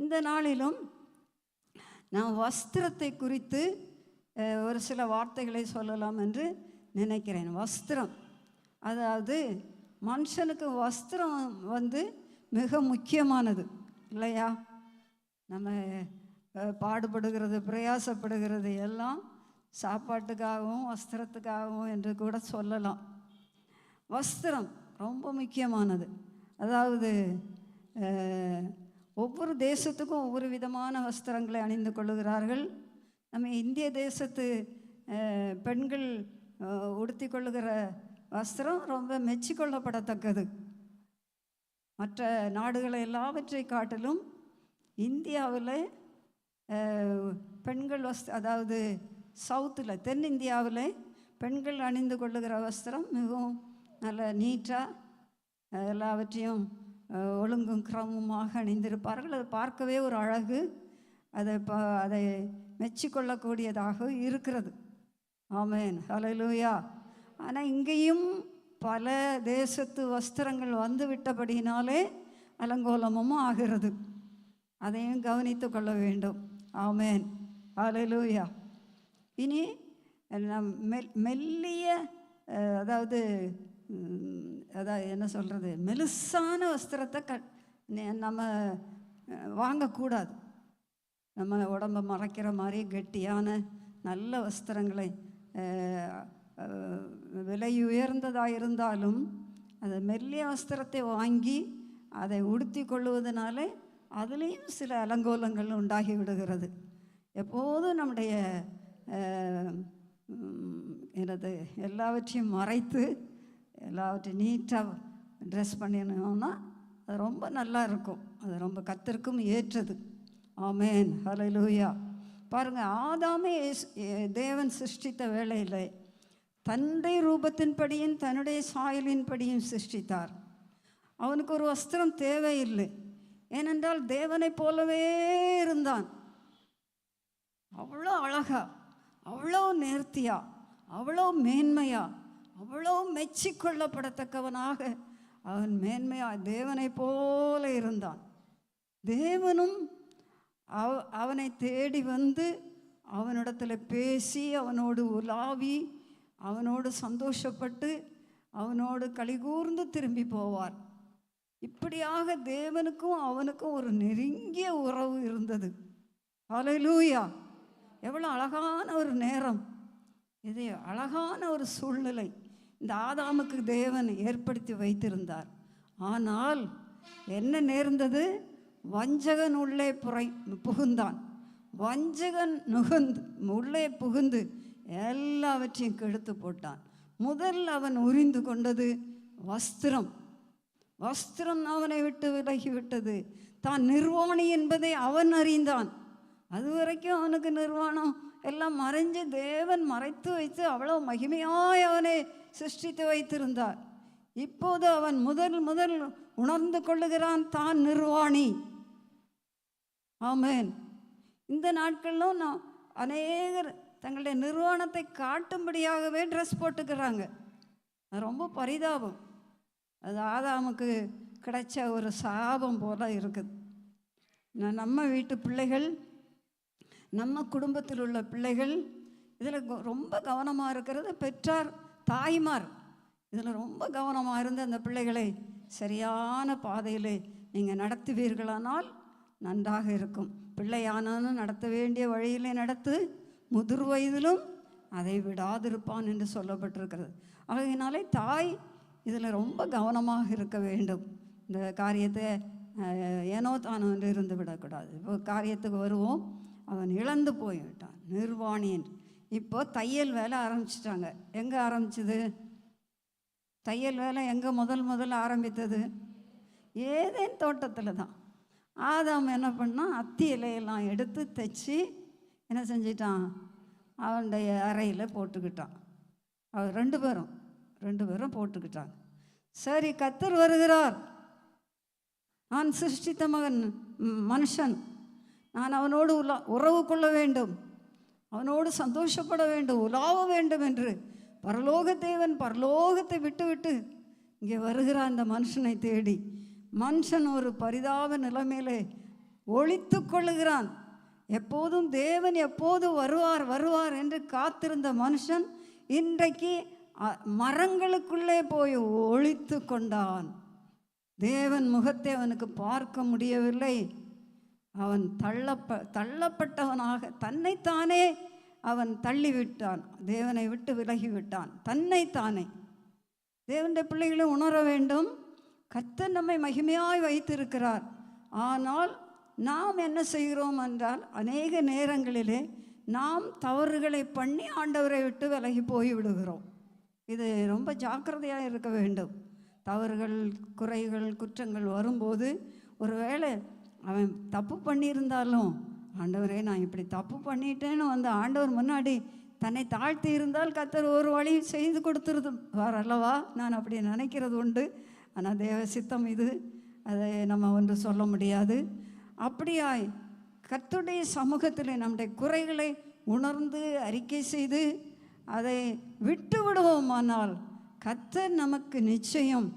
இந்த நாளிலும் நான் வஸ்திரத்தை குறித்து ஒரு சில வார்த்தைகளை சொல்லலாம் என்று நினைக்கிறேன். வஸ்திரம், அதாவது மனுஷனுக்கு வஸ்திரம் மிக முக்கியமானது இல்லையா? நம்ம பாடுபடுகிறது, பிரயாசப்படுகிறது எல்லாம் சாப்பாட்டுக்காகவும் வஸ்திரத்துக்காகவும் என்று கூட சொல்லலாம். வஸ்திரம் ரொம்ப முக்கியமானது. அதாவது ஒவ்வொரு தேசத்துக்கும் ஒவ்வொரு விதமான வஸ்திரங்களை அணிந்து கொள்ளுகிறார்கள். நம்ம இந்திய தேசத்து பெண்கள் உடுத்தி கொள்ளுகிற வஸ்திரம் ரொம்ப மெச்சிக்கொள்ளப்படத்தக்கது. மற்ற நாடுகளை எல்லாவற்றை காட்டிலும் இந்தியாவில் பெண்கள் அதாவது சவுத்தில், தென்னிந்தியாவில் பெண்கள் அணிந்து கொள்ளுகிற வஸ்திரம் மிகவும் நல்ல நீட்டாக எல்லாவற்றையும் ஒழுங்கும் கிரமமாக அணிந்திருப்பார்கள். அது பார்க்கவே ஒரு அழகு, அதை மெச்சிக்கொள்ளக்கூடியதாக இருக்கிறது. ஆமென், ஹல்லேலூயா. ஆனால் இங்கேயும் பல தேசத்து வஸ்திரங்கள் விட்டபடினாலே அலங்கோலமும் ஆகிறது. அதையும் கவனித்து கொள்ள வேண்டும். ஆமென், ஹல்லேலூயா. இனி மெல்லிய அதாவது என்ன சொல்கிறது, மெலுசான வஸ்திரத்தை நம்ம வாங்கக்கூடாது. நம்ம உடம்பை மறைக்கிற மாதிரி கெட்டியான நல்ல வஸ்திரங்களை விலை உயர்ந்ததாக இருந்தாலும் அதை மெல்லிய வஸ்திரத்தை வாங்கி அதை உடுத்தி கொள்வதனால அதுலேயும் சில அலங்கோலங்கள் உண்டாகி விடுகிறது. எப்போதும் நம்முடைய எல்லாவற்றையும் மறைத்து எல்லாவற்றையும் நீட்டாக ட்ரெஸ் பண்ணினோம்னா அது ரொம்ப நல்லா இருக்கும். அது ரொம்ப கர்த்தருக்கும் ஏற்றது. ஆமென், ஹல்லேலூயா. பாருங்கள், ஆதாமே தேவன் சிருஷ்டித்த வேளையில் தன்னுடைய ரூபத்தின்படியும் தன்னுடைய சாயலின்படியும் சிருஷ்டித்தார். அவனுக்கு ஒரு வஸ்திரம் தேவையில்லை. ஏனென்றால் தேவனை போலவே இருந்தான். அவ்வளோ அழகா, அவ்வளோ நேர்த்தியா, அவ்வளோ மேன்மையா, அவ்வளோ மெச்சிக்கொள்ளப்படத்தக்கவனாக அவன் மேன்மையா தேவனை போல இருந்தான். தேவனும் அவனை தேடி அவனிடத்தில் பேசி அவனோடு உலாவி அவனோடு சந்தோஷப்பட்டு அவனோடு களிகூர்ந்து திரும்பி போவார். இப்படியாக தேவனுக்கும் அவனுக்கும் ஒரு நெருங்கிய உறவு இருந்தது. ஹல்லேலூயா. எவ்வளோ அழகான ஒரு நேரம் இது, அழகான ஒரு சூழ்நிலை இந்த ஆதாமுக்கு தேவன் ஏற்படுத்தி வைத்திருந்தார். ஆனால் என்ன நேர்ந்தது? வஞ்சகன் உள்ளே புகுந்தான். வஞ்சகன் உள்ளே புகுந்து எல்லாவற்றையும் கெடுத்து போட்டான். முதல் அவன் உரிந்து கொண்டது வஸ்திரம். வஸ்திரம் அவனை விட்டு விலகிவிட்டது. தான் நிர்வாணி என்பதை அவன் அறிந்தான். அது வரைக்கும் அவனுக்கு நிர்வாணம் எல்லாம் மறைஞ்சு தேவன் மறைத்து வைத்து அவ்வளோ மகிமையாய் அவனை சிருஷ்டித்து வைத்திருந்தார். இப்போது அவன் முதல் உணர்ந்து கொள்ளுகிறான் தான் நிர்வாணி. ஆமென். இந்த நாட்களிலும் அநேகர் தங்களுடைய நிர்வாணத்தை காட்டும்படியாகவே ட்ரெஸ் போட்டுக்கிறாங்க. அது ரொம்ப பரிதாபம். அது ஆதாமுக்கு கிடைச்ச ஒரு சாபம் போல இருக்குது. நம்ம வீட்டு பிள்ளைகள், நம்ம குடும்பத்தில் உள்ள பிள்ளைகள் இதில் ரொம்ப கவனமாக இருக்கிறது பெற்றார், தாய்மார் இதில் ரொம்ப கவனமாக இருந்து அந்த பிள்ளைகளை சரியான பாதையில் நீங்கள் நடத்துவீர்களானால் நன்றாக இருக்கும். பிள்ளையானாலும் நடத்த வேண்டிய வழியிலே நடத்து, முதிர் வயதிலும் அதை விடாதிருப்பான் என்று சொல்லப்பட்டிருக்கிறது. ஆகையினாலே தாய் இதில் ரொம்ப கவனமாக இருக்க வேண்டும். இந்த காரியத்தை ஏனோ தானோ என்று இருந்து விடக்கூடாது. இப்போ காரியத்துக்கு வருவோம். அவன் இழந்து போய்விட்டான், நிர்வாணியன். இப்போ தையல் வேலை ஆரம்பிச்சிட்டாங்க. எங்கே ஆரம்பிச்சது? தையல் வேலை எங்கே முதல் ஆரம்பித்தது? ஏதேன் தோட்டத்தில் தான். ஆதாம் என்ன பண்ணான்? அத்தி இலையெல்லாம் எடுத்து தைச்சி என்ன செஞ்சிட்டான்? அவனுடைய அறையில் போட்டுக்கிட்டான். அவர் ரெண்டு பேரும் போட்டுக்கிட்டாங்க. சரி, கர்த்தர் வருகிறார். நான் சிருஷ்டித்த மனுஷன், நான் அவனோடு உறவு கொள்ள வேண்டும், அவனோடு சந்தோஷப்பட வேண்டும், உலாவ வேண்டும் என்று பரலோக தேவன் பரலோகத்தை விட்டு இங்கே வருகிறான் இந்த மனுஷனை தேடி. மனுஷன் ஒரு பரிதாப நிலைமையிலே ஒளித்து கொள்ளுகிறான். எப்போதும் தேவன் எப்போது வருவார் வருவார் என்று காத்திருந்த மனுஷன் இன்றைக்கு மரங்களுக்குள்ளே போய் ஒளித்து கொண்டான். தேவன் முகத்தை அவனுக்கு பார்க்க முடியவில்லை. அவன் தள்ளப்பட்டவனாக தன்னைத்தானே அவன் தள்ளிவிட்டான். தேவனை விட்டு விலகிவிட்டான் தன்னைத்தானே. தேவனுடைய பிள்ளைகளை உணர வேண்டும், கர்த்தர் நம்மை மகிமையாய் வைத்திருக்கிறார். ஆனால் நாம் என்ன செய்கிறோம் என்றால், அநேக நேரங்களிலே நாம் தவறுகளை பண்ணி ஆண்டவரை விட்டு விலகி போய் விடுகிறோம். இது ரொம்ப ஜாக்கிரதையாக இருக்க வேண்டும். தவறுகள், குறைகள், குற்றங்கள் வரும்போது ஒருவேளை அவன் தப்பு பண்ணியிருந்தாலும், ஆண்டவரே நான் இப்படி தப்பு பண்ணிட்டேன்னு வந்து ஆண்டவர் முன்னாடி தன்னை தாழ்த்தி இருந்தால் கர்த்தர் ஒரு வழி செய்து கொடுத்துருது அல்லவா? நான் அப்படி நினைக்கிறது உண்டு. ஆனால் தேவ சித்தம் இது, அதை நம்ம ஒன்று சொல்ல முடியாது. அப்படியாய் கர்த்தருடைய சமூகத்தில் நம்முடைய குறைகளை உணர்ந்து அறிக்கை செய்து அதை விட்டு விடுவோமானால் கர்த்தர் நமக்கு நிச்சயம்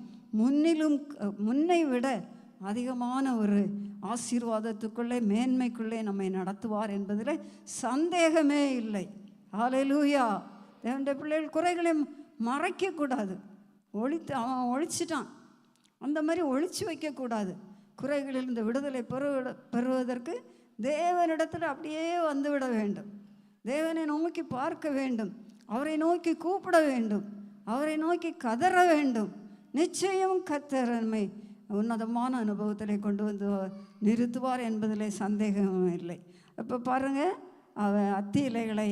முன்னை விட அதிகமான ஒரு ஆசீர்வாதத்துக்குள்ளே, மேன்மைக்குள்ளே நம்மை நடத்துவார் என்பதில் சந்தேகமே இல்லை. ஹல்லேலூயா. தேவனுடைய பிள்ளைகள் குறைகளை மறைக்கக்கூடாது. அவன் ஒழிச்சிட்டான், அந்த மாதிரி ஒழிச்சு வைக்கக்கூடாது. குறைகளிலிருந்து விடுதலை பெறுவதற்கு தேவனிடத்தில் அப்படியே வந்துவிட வேண்டும். தேவனை நோக்கி பார்க்க வேண்டும், அவரை நோக்கி கூப்பிட வேண்டும், அவரை நோக்கி கதற வேண்டும். நிச்சயம் கர்த்தர் நம்மை உன்னதமான அனுபவத்தில் கொண்டு வந்து நிறுத்துவார் என்பதில் சந்தேகமும் இல்லை. இப்போ பாருங்கள், அவன் அத்தி இலைகளை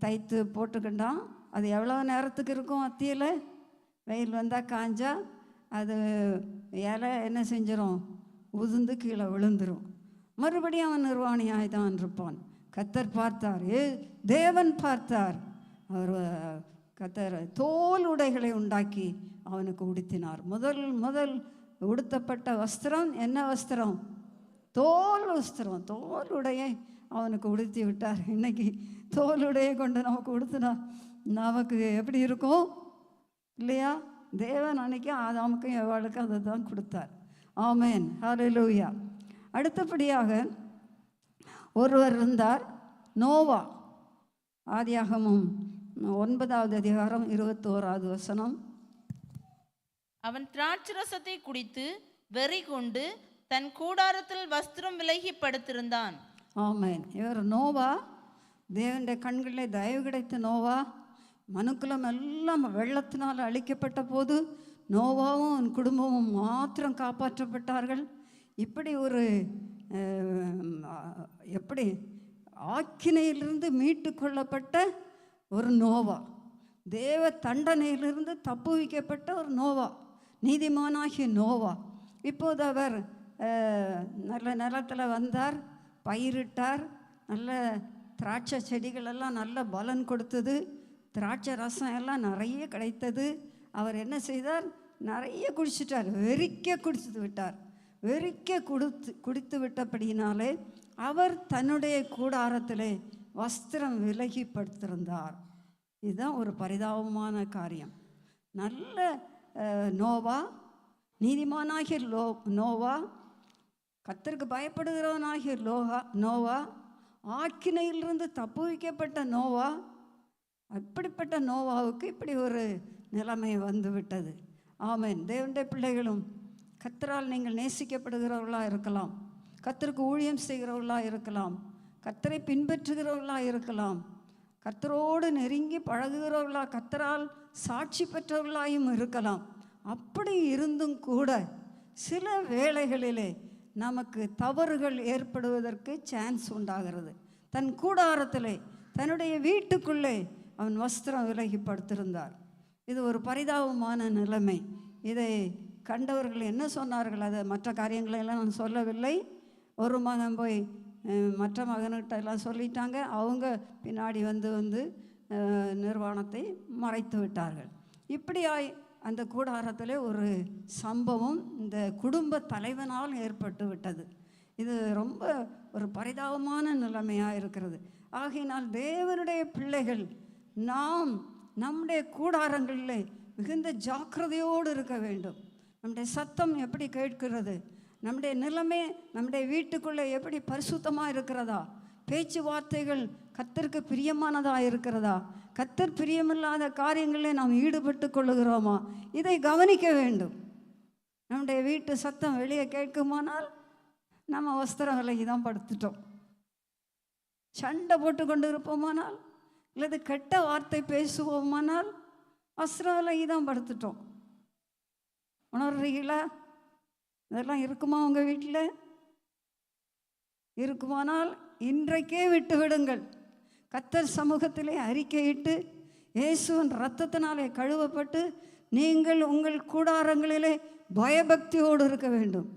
தைத்து போட்டுக்கிட்டான். அது எவ்வளோ நேரத்துக்கு இருக்கும்? அத்தி இலை வெயில் வந்தால் காஞ்சா அது இலை என்ன செஞ்சிடும்? உதிர்ந்து கீழே விழுந்துடும். மறுபடியும் அவன் நிர்வாணியாய் தான் இருப்பான். கர்த்தர் பார்த்தார், தேவன் பார்த்தார். அவர் கர்த்தர் தோல் உடைகளை உண்டாக்கி அவனுக்கு உடுத்தினார். முதல் உடுத்தப்பட்ட வஸ்திரம் என்ன வஸ்திரம்? தோல் வஸ்திரம். தோல் உடையை அவனுக்கு உடுத்தி விட்டார். இன்னைக்கு தோல் உடையை கொண்டு நமக்கு உடுத்தினா நமக்கு எப்படி இருக்கும் இல்லையா? தேவன் அன்னைக்கு ஆதாமுக்கும் எவ்வாளுக்கும் அதை தான் கொடுத்தார். ஆமென், ஹல்லேலூயா. அடுத்தபடியாக ஒருவர் இருந்தார், நோவா. ஆதியாகமம் 9வது அதிகாரம் 21வது வசனம். அவன் திராட்சரசத்தை குடித்து வெறி கொண்டு தன் கூடாரத்தில் வஸ்திரம் விலகி படுத்திருந்தான். ஆமென். இவர் நோவா, தேவனுடைய கண்களிலே தயவு கிடைத்த நோவா. மனுக்குலம் எல்லாம் வெள்ளத்தினால் அழிக்கப்பட்ட போது நோவாவும் அவன் குடும்பமும் மாத்திரம் காப்பாற்றப்பட்டார்கள். இப்படி ஒரு எப்படி ஆக்கினையிலிருந்து மீட்டு கொள்ளப்பட்ட ஒரு நோவா, தேவ தண்டனையிலிருந்து தப்புவிக்கப்பட்ட ஒரு நோவா, நீதிமானாகிய நோவா. இப்போது அவர் நல்ல நிலத்தில் வந்தார், பயிரிட்டார். நல்ல திராட்சை செடிகளெல்லாம் நல்ல பலன் கொடுத்தது, திராட்சை ரசம் எல்லாம் நிறைய கிடைத்தது. அவர் என்ன செய்தார்? நிறைய குடிச்சிட்டார், வெறிக்க குடித்து விட்டார். வெறிக்க குடித்து விட்டபடினாலே அவர் தன்னுடைய கூடாரத்திலே வஸ்திரம் விலகி படுத்திருந்தார். இதுதான் ஒரு பரிதாபமான காரியம். நல்ல நோவா, நீதிமானாகிய நோவா, கர்த்தருக்கு பயப்படுகிறவனாகிய நோவா, ஆக்கினையிலிருந்து தப்புவிக்கப்பட்ட நோவா. அப்படிப்பட்ட நோவாவுக்கு இப்படி ஒரு நிலைமை வந்து விட்டது. ஆமென். தேவனுடைய பிள்ளைகளும் கர்த்தரால் நீங்கள் நேசிக்கப்படுகிறவர்களாக இருக்கலாம், கர்த்தருக்கு ஊழியம் செய்கிறவர்களாக இருக்கலாம், கர்த்தரை பின்பற்றுகிறவர்களாக இருக்கலாம், கர்த்தரோடு நெருங்கி பழகுகிறவர்களாக, கர்த்தரால் சாட்சி பெற்றவர்களாயும் இருக்கலாம். அப்படி இருந்தும் கூட சில வேளைகளிலே நமக்கு தவறுகள் ஏற்படுவதற்கு சான்ஸ் உண்டாகிறது. தன் கூடாரத்திலே, தன்னுடைய வீட்டுக்குள்ளே அவன் வஸ்திரம் விலகி படுத்திருந்தார். இது ஒரு பரிதாபமான நிலைமை. இதை கண்டவர்கள் என்ன சொன்னார்கள்? அதை மற்ற காரியங்களெல்லாம் நான் சொல்லவில்லை. ஒரு மகன் போய் மற்ற மகன்கிட்ட எல்லாம் சொல்லிட்டாங்க. அவங்க பின்னாடி வந்து நிர்வாணத்தை மறைத்து விட்டார்கள். இப்படியாய் அந்த கூடாரத்தில் ஒரு சம்பவம் இந்த குடும்ப தலைவனால் ஏற்பட்டு விட்டது. இது ரொம்ப ஒரு பரிதாபமான நிலைமையாக இருக்கிறது. ஆகையினால் தேவனுடைய பிள்ளைகள் நாம் நம்முடைய கூடாரங்களில் மிகுந்த ஜாக்கிரதையோடு இருக்க வேண்டும். நம்முடைய சத்தம் எப்படி கேட்கிறது? நம்முடைய நிலைமை நம்முடைய வீட்டுக்குள்ளே எப்படி பரிசுத்தமாக இருக்கிறதா? பேச்சுவார்த்தைகள் கர்த்தருக்கு பிரியமானதாக இருக்கிறதா? கர்த்தர் பிரியமில்லாத காரியங்களில் நாம் ஈடுபட்டு கொள்ளுகிறோமா? இதை கவனிக்க வேண்டும். நம்முடைய வீட்டு சத்தம் வெளியே கேட்குமானால் நம்ம வஸ்திர விலகி தான் படுத்துட்டோம். சண்டை போட்டு கொண்டு இருப்போமானால், இல்லது கெட்ட வார்த்தை பேசுவோமானால் வஸ்திர விலகி தான் படுத்துட்டோம். உணர்றீங்களா? இதெல்லாம் இருக்குமா உங்கள் வீட்டில்? இருக்குமானால் இன்றைக்கே விட்டு விடுங்கள். கர்த்தர் சமூகத்திலே அறிக்கையிட்டு இயேசுவின் இரத்தத்தினாலே கழுவப்பட்டு நீங்கள் உங்கள் கூடாரங்களிலே பயபக்தியோடு இருக்க வேண்டும்.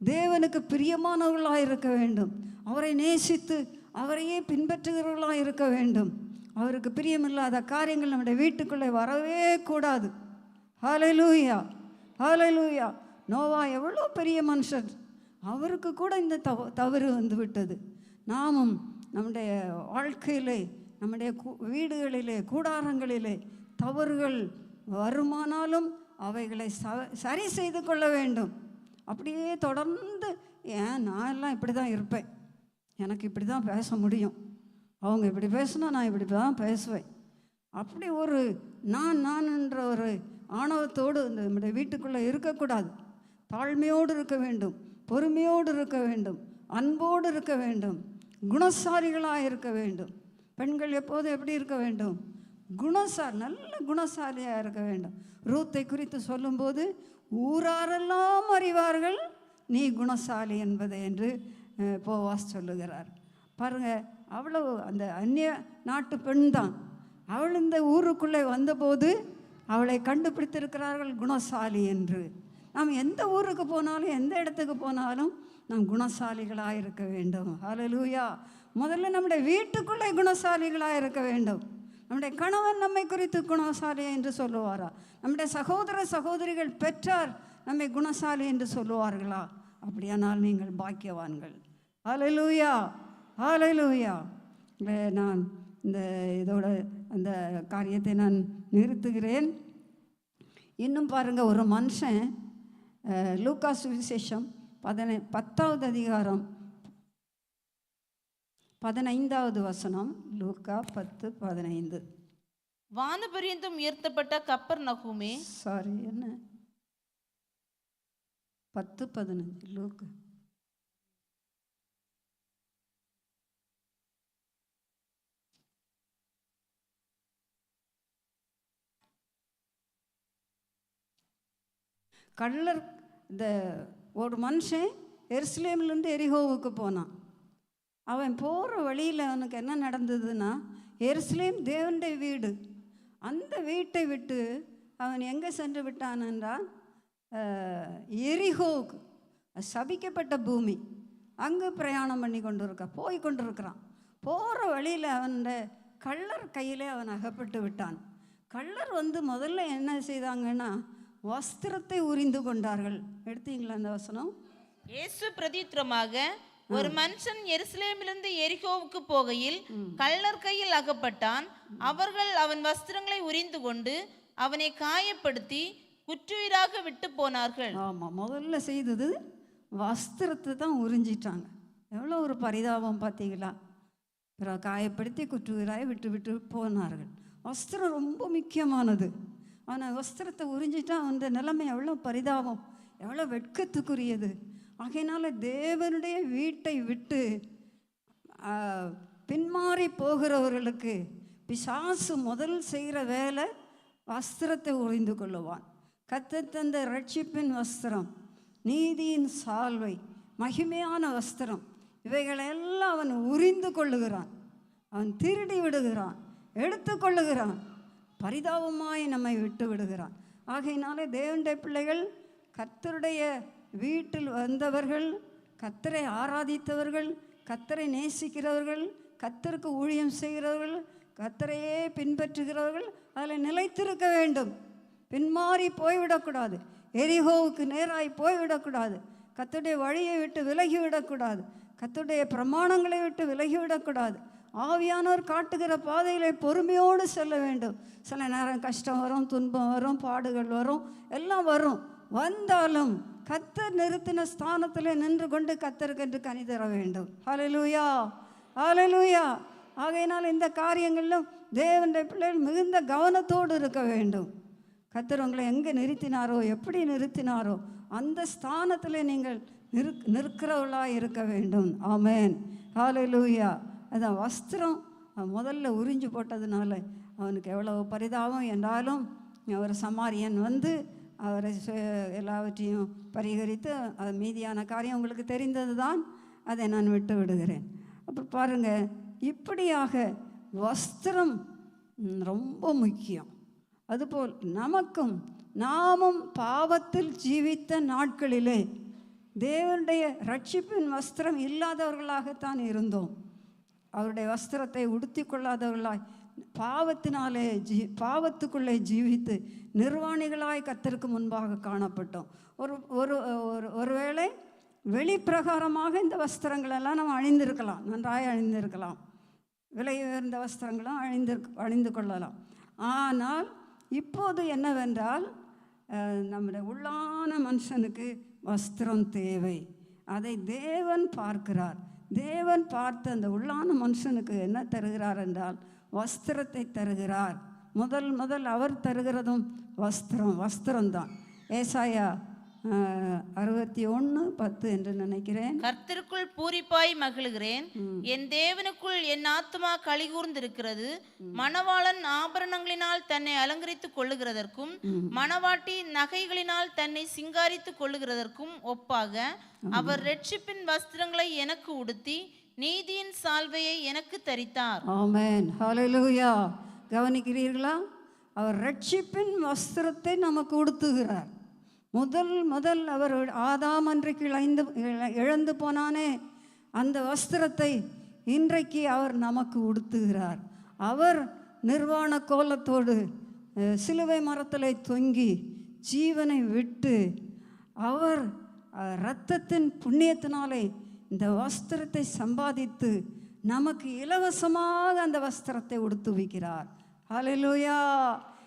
தேவனுக்கு பிரியமானவர்களாக இருக்க வேண்டும். அவரை நேசித்து அவரையே பின்பற்றுகிறவர்களாக இருக்க வேண்டும். அவருக்கு பிரியமில்லாத காரியங்கள் நம்முடைய வீட்டுக்குள்ளே வரவே கூடாது. ஹல்லேலூயா, ஹல்லேலூயா. நோவா எவ்வளோ பெரிய மனுஷன், அவருக்கு கூட இந்த தவறு வந்து விட்டது. நாமும் நம்முடைய வாழ்க்கையிலே, நம்முடைய வீடுகளிலே, கூடாரங்களிலே தவறுகள் வருமானாலும் அவைகளை சரி செய்து கொள்ள வேண்டும். அப்படியே தொடர்ந்து நான் எல்லாம் இப்படி தான் இருப்பேன், எனக்கு இப்படி தான் பேச முடியும், அவங்க இப்படி பேசுனா நான் இப்படி தான் பேசுவேன், அப்படி ஒரு நான்ன்ற ஒரு ஆணவத்தோடு நம்முடைய வீட்டுக்குள்ளே இருக்கக்கூடாது. தாழ்மையோடு இருக்க வேண்டும், பொறுமையோடு இருக்க வேண்டும், அன்போடு இருக்க வேண்டும், குணசாலிகளாக இருக்க வேண்டும். பெண்கள் எப்போதும் எப்படி இருக்க வேண்டும்? நல்ல குணசாலியாக இருக்க வேண்டும். ரூத்தை குறித்து சொல்லும்போது ஊராரெல்லாம் அறிவார்கள் நீ குணசாலி என்பதை என்று போவாஸ் சொல்லுகிறார். பாருங்கள், அவ்வளவு அந்த அந்நிய நாட்டு பெண் தான். அவள் இந்த ஊருக்குள்ளே வந்தபோது அவளை கண்டுபிடித்திருக்கிறார்கள் குணசாலி என்று. நாம் எந்த ஊருக்கு போனாலும், எந்த இடத்துக்கு போனாலும் நாம் குணசாலிகளாக இருக்க வேண்டும். ஹல்லேலூயா. முதல்ல நம்முடைய வீட்டுக்குள்ளே குணசாலிகளாக இருக்க வேண்டும். நம்முடைய கணவன் நம்மை குறித்து குணசாலி என்று சொல்லுவாரா? நம்முடைய சகோதர சகோதரிகள் பெற்றார் நம்மை குணசாலி என்று சொல்லுவார்களா? அப்படியானால் நீங்கள் பாக்கியவான்கள். ஹல்லேலூயா, ஹல்லேலூயா. நான் இதோட அந்த காரியத்தை நான் நிறுத்துகிறேன். இன்னும் பாருங்கள், ஒரு மனுஷன் லூக்கா சுவிசேஷம் 10வது அதிகாரம் 15வது வசனம். லூக்கா 10:15. வானபரியந்தம் உயர்த்தப்பட்ட கப்பர்நகூமே. சாரி, என்ன 10:15 லூக்கா. கள்ளர் ஒரு மனுஷன் எருசலேமிலிருந்து எரிகோவுக்கு போனான். அவன் போகிற வழியில் அவனுக்கு என்ன நடந்ததுன்னா, எருசலேம் தேவனுடைய வீடு. அந்த வீட்டை விட்டு அவன் எங்கே சென்று விட்டான் என்றால் எரிகோவுக்கு, சபிக்கப்பட்ட பூமி, அங்கே பிரயாணம் பண்ணி போய் கொண்டிருக்கிறான். போகிற வழியில் அவனுடைய கள்ளர் கையில் அவன் அகப்பட்டு விட்டான். கள்ளர் முதல்ல என்ன செய்தாங்கன்னா வஸ்திரத்தை உரிந்து கொண்டார்கள். எடுத்தீங்களா அந்த வசனம்? இயேசு பிரதித்திரமாக, ஒரு மனுஷன் எருசலேமிலிருந்து எரிகோவுக்கு போகையில் கள்ளர் கையில் அகப்பட்டான். அவர்கள் அவன் வஸ்திரங்களை உரிந்து கொண்டு அவனை காயப்படுத்தி குற்றுயிராக விட்டு போனார்கள். ஆமாம், முதல்ல செய்தது வஸ்திரத்தை தான் உறிஞ்சிட்டாங்க. எவ்வளோ ஒரு பரிதாபம் பார்த்தீங்களா? பிறகு காயப்படுத்தி குற்றுயிராக விட்டு போனார்கள். வஸ்திரம் ரொம்ப முக்கியமானது. ஆனால் வஸ்திரத்தை உறிஞ்சிட்டா அந்த நிலைமை எவ்வளோ பரிதாபம், எவ்வளோ வெட்கத்துக்குரியது. ஆகையினால தேவனுடைய வீட்டை விட்டு பின்மாறி போகிறவர்களுக்கு பிசாசு முதல் செய்கிற வேலை வஸ்திரத்தை உறிந்து கொள்ளுவான். கர்த்தர் தந்த ரட்சிப்பின் வஸ்திரம், நீதியின் சால்வை, மகிமையான வஸ்திரம், இவைகளெல்லாம் அவன் உரிந்து கொள்ளுகிறான். அவன் திருடி விடுகிறான், எடுத்து கொள்ளுகிறான், பரிதாபமாய் நம்மை விட்டு விடுகிறான். ஆகையினாலே தேவனுடைய பிள்ளைகள், கர்த்தருடைய வீட்டில் வந்தவர்கள், கர்த்தரை ஆராதித்தவர்கள், கர்த்தரை நேசிக்கிறவர்கள், கர்த்தருக்கு ஊழியம் செய்கிறவர்கள், கர்த்தரையே பின்பற்றுகிறவர்கள் அதில் நிலைத்திருக்க வேண்டும். பின்மாறி போய்விடக்கூடாது, எரிகோவுக்கு நேராய் போய்விடக்கூடாது, கர்த்தருடைய வழியை விட்டு விலகிவிடக்கூடாது, கர்த்தருடைய பிரமாணங்களை விட்டு விலகிவிடக்கூடாது. ஆவியானவர் காட்டுகிற பாதைகளை பொறுமையோடு செல்ல வேண்டும். சில நேரம் கஷ்டம் வரும், துன்பம் வரும், பாடுகள் வரும், எல்லாம் வரும். வந்தாலும் கர்த்தர் நிறுத்தின ஸ்தானத்தில் நின்று கொண்டு கர்த்தருக்கென்று கனி தர வேண்டும். ஹல்லேலூயா, ஹல்லேலூயா. ஆகையினால் இந்த காரியங்களிலும் தேவனுடைய பிள்ளைகள் மிகுந்த கவனத்தோடு இருக்க வேண்டும். கர்த்தர் உங்களை எங்கே நிறுத்தினாரோ, எப்படி நிறுத்தினாரோ அந்த ஸ்தானத்தில் நீங்கள் நிற்கிறவர்களாக இருக்க வேண்டும். ஆமென், ஹல்லேலூயா. அதான் வஸ்திரம் முதல்ல உறிஞ்சு போட்டதுனால அவனுக்கு எவ்வளோ பரிதாபம் என்றாலும் அவர் சமாரியன் வந்து அவரை எல்லாவற்றையும் பரிகரித்து அது மீதியான காரியம் உங்களுக்கு தெரிந்தது தான், அதை நான் விட்டு விடுகிறேன். அப்புறம் பாருங்கள், இப்படியாக வஸ்திரம் ரொம்ப முக்கியம். அதுபோல் நாமும் பாவத்தில் ஜீவித்த நாட்களிலே தேவனுடைய ரட்சிப்பின் வஸ்திரம் இல்லாதவர்களாகத்தான் இருந்தோம். அவருடைய வஸ்திரத்தை உடுத்தி கொள்ளாதவர்களாய் பாவத்துக்குள்ளே ஜீவித்து நிர்வாணிகளாய் கர்த்தருக்கு முன்பாக காணப்பட்டோம். ஒருவேளை வெளிப்பிரகாரமாக இந்த வஸ்திரங்களெல்லாம் நம்ம அணிந்திருக்கலாம், நன்றாய் அணிந்திருக்கலாம், விலை உயர்ந்த வஸ்திரங்களும் அணிந்து கொள்ளலாம். ஆனால் இப்போது என்னவென்றால், நம்முடைய உள்ளான மனுஷனுக்கு வஸ்திரம் தேவை. அதை தேவன் பார்க்கிறார். தேவன் பார்த்து அந்த உள்ளான மனுஷனுக்கு என்ன தருகிறார் என்றால் வஸ்திரத்தை தருகிறார். முதல் அவர் தருகிறதும் வஸ்திரம்தான். ஏசாயா 61:10 என்று நினைக்கிறேன். கர்த்தருக்குள் பூரிப்பாய் மகிழுகிறேன், என் தேவனுக்குள் என் ஆத்துமா களிகூர்ந்திருக்கிறது. மணவாளன் ஆபரணங்களினால் தன்னை அலங்கரித்துக் கொள்ளுகிறதற்கும் மணவாட்டி நகைகளினால் தன்னை சிங்காரித்துக் கொள்ளுகிறதற்கும் ஒப்பாக அவர் இரட்சிப்பின் வஸ்திரங்களை எனக்கு உடுத்தி நீதியின் சால்வையை எனக்கு தரித்தார். ஆமென், ஹல்லேலூயா. கவனிக்கிறீர்களா? அவர் இரட்சிப்பின் வஸ்திரத்தை நமக்கு உடுத்துகிறார். முதல் அவர் ஆதாம் அன்றைக்கு இழந்து போனானே, அந்த வஸ்திரத்தை இன்றைக்கு அவர் நமக்கு உடுத்துகிறார். அவர் நிர்வாண கோலத்தோடு சிலுவை மரத்திலே தொங்கி ஜீவனை விட்டு அவர் இரத்தத்தின் புண்ணியத்தினாலே இந்த வஸ்திரத்தை சம்பாதித்து நமக்கு இலவசமாக அந்த வஸ்திரத்தை உடுத்துவிக்கிறார். ஹல்லேலூயா.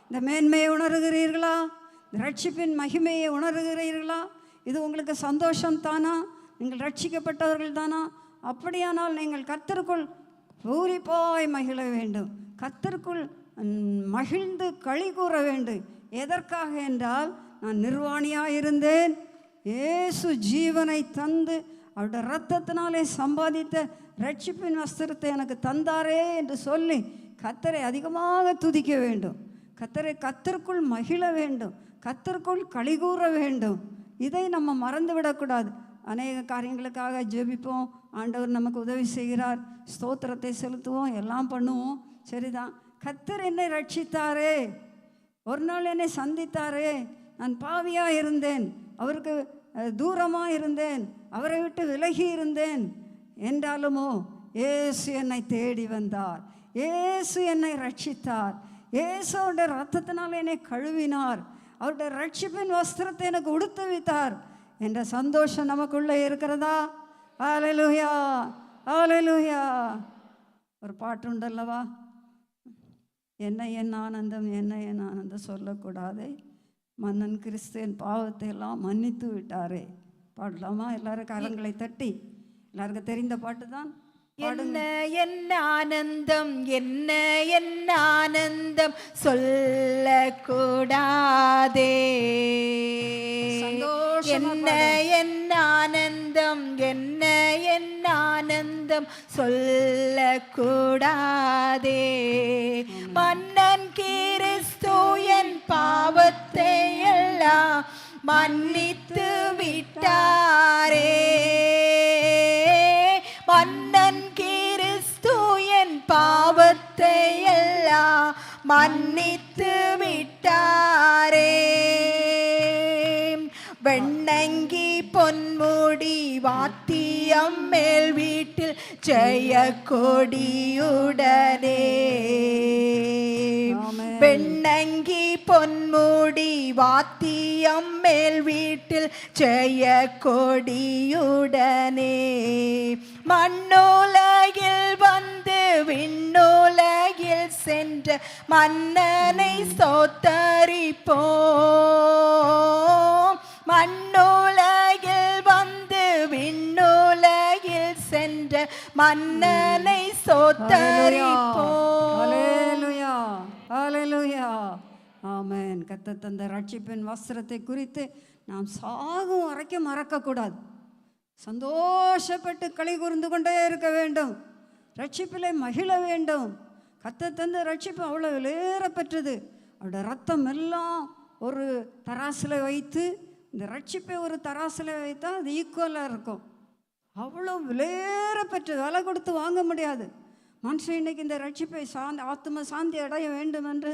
இந்த மேன்மையை உணர்கிறீர்களா? ரட்சிப்பின் மகிமையை உணர்கிறீர்களா? இது உங்களுக்கு சந்தோஷம் தானா? நீங்கள் ரட்சிக்கப்பட்டவர்கள் தானா? அப்படியானால் நீங்கள் கர்த்தருக்குள் பூரிப்பாய் மகிழ வேண்டும். கர்த்தருக்குள் மகிழ்ந்து களி கூற வேண்டும். எதற்காக என்றால், நான் நிர்வாணியாக இருந்தேன், இயேசு ஜீவனை தந்து அவருடைய இரத்தத்தினாலே சம்பாதித்த ரட்சிப்பின் வஸ்திரத்தை எனக்கு தந்தாரே என்று சொல்லி கர்த்தரை அதிகமாக துதிக்க வேண்டும். கர்த்தருக்குள் மகிழ வேண்டும், கர்த்தருக்குள் களி கூற வேண்டும். இதை நம்ம மறந்து விடக்கூடாது. அநேக காரியங்களுக்காக ஜெபிப்போம், ஆண்டவர் நமக்கு உதவி செய்கிறார், ஸ்தோத்திரத்தை செலுத்துவோம், எல்லாம் பண்ணுவோம், சரிதான். கர்த்தர் என்னை ரட்சித்தாரே, ஒரு நாள் என்னை சந்தித்தாரே. நான் பாவியாக இருந்தேன், அவருக்கு தூரமாக இருந்தேன், அவரை விட்டு விலகி இருந்தேன் என்றாலுமோ இயேசு என்னை தேடி வந்தார், இயேசு என்னை ரட்சித்தார், இயேசுவோட இரத்தத்தினால் என்னை கழுவினார், அவருடைய ரட்சிப்பின் வஸ்திரத்தை எனக்கு உடுத்து வைத்தார் என்ற சந்தோஷம் நமக்குள்ளே இருக்கிறதா? ஹல்லேலூயா, ஹல்லேலூயா. ஒரு பாட்டு உண்டல்லவா, என்ன என் ஆனந்தம், என்ன என் ஆனந்தம் சொல்லக்கூடாதே, மன்னன் கிறிஸ்து என் பாவத்தை எல்லாம் மன்னித்து விட்டாரே. பாடலாமா? எல்லாரும் கரங்களை தட்டி, எல்லாருக்கும் தெரிந்த பாட்டு தான். என்ன என் ஆனந்தம், என்ன என் ஆனந்தம் சொல்லக்கூடாதே. என்ன என் ஆனந்தம், என்ன என் ஆனந்தம் சொல்லக்கூடாதே. மன்னன் கிறிஸ்து என் பாவத்தை எல்லாம் மன்னித்து விட்டாரே. மன்னன் கிறிஸ்து என் பாவத்தை எல்லாம் மன்னித்து விட்டாரே. வெண்ணங்கி பொன்முடி வாத்தியம் மேல் வீட்டில் ஜெய கொடியுடனே. வெண்ணங்கி பொன்முடி வாத்தியம் மேல் வீட்டில் ஜெய கொடியுடனே. மண்ணுலகில் வந்து விண்ணுலகில் சென்ற மன்னனை ஸ்தோத்தரிப்போம். மண்ணுலகில் மன்னனை சோத்தரிப்போம். ஹல்லேலூயா, ஹல்லேலூயா. ஆமென். கர்த்தர் தந்த ரட்சிப்பின் வஸ்திரத்தை குறித்து நாம் சாகும் வரைக்கும் மறக்கக்கூடாது. சந்தோஷப்பட்டு களி கூர்ந்து கொண்டே இருக்க வேண்டும். ரட்சிப்பிலே மகிழ வேண்டும். கர்த்தர் தந்த ரட்சிப்பு அவ்வளோ விலையேறப்பெற்றது. அவருடைய ரத்தம் எல்லாம் ஒரு தராசில் வைத்து, இந்த ரட்சிப்பை ஒரு தராசில் வைத்தா அது ஈக்குவலாக இருக்கும். அவ்வளோ விலையேறப்பெற்றது, விலை கொடுத்து வாங்க முடியாது. மனுஷன் இன்னைக்கு இந்த ரட்சிப்பை ஆத்ம சாந்தி அடைய வேண்டும் என்று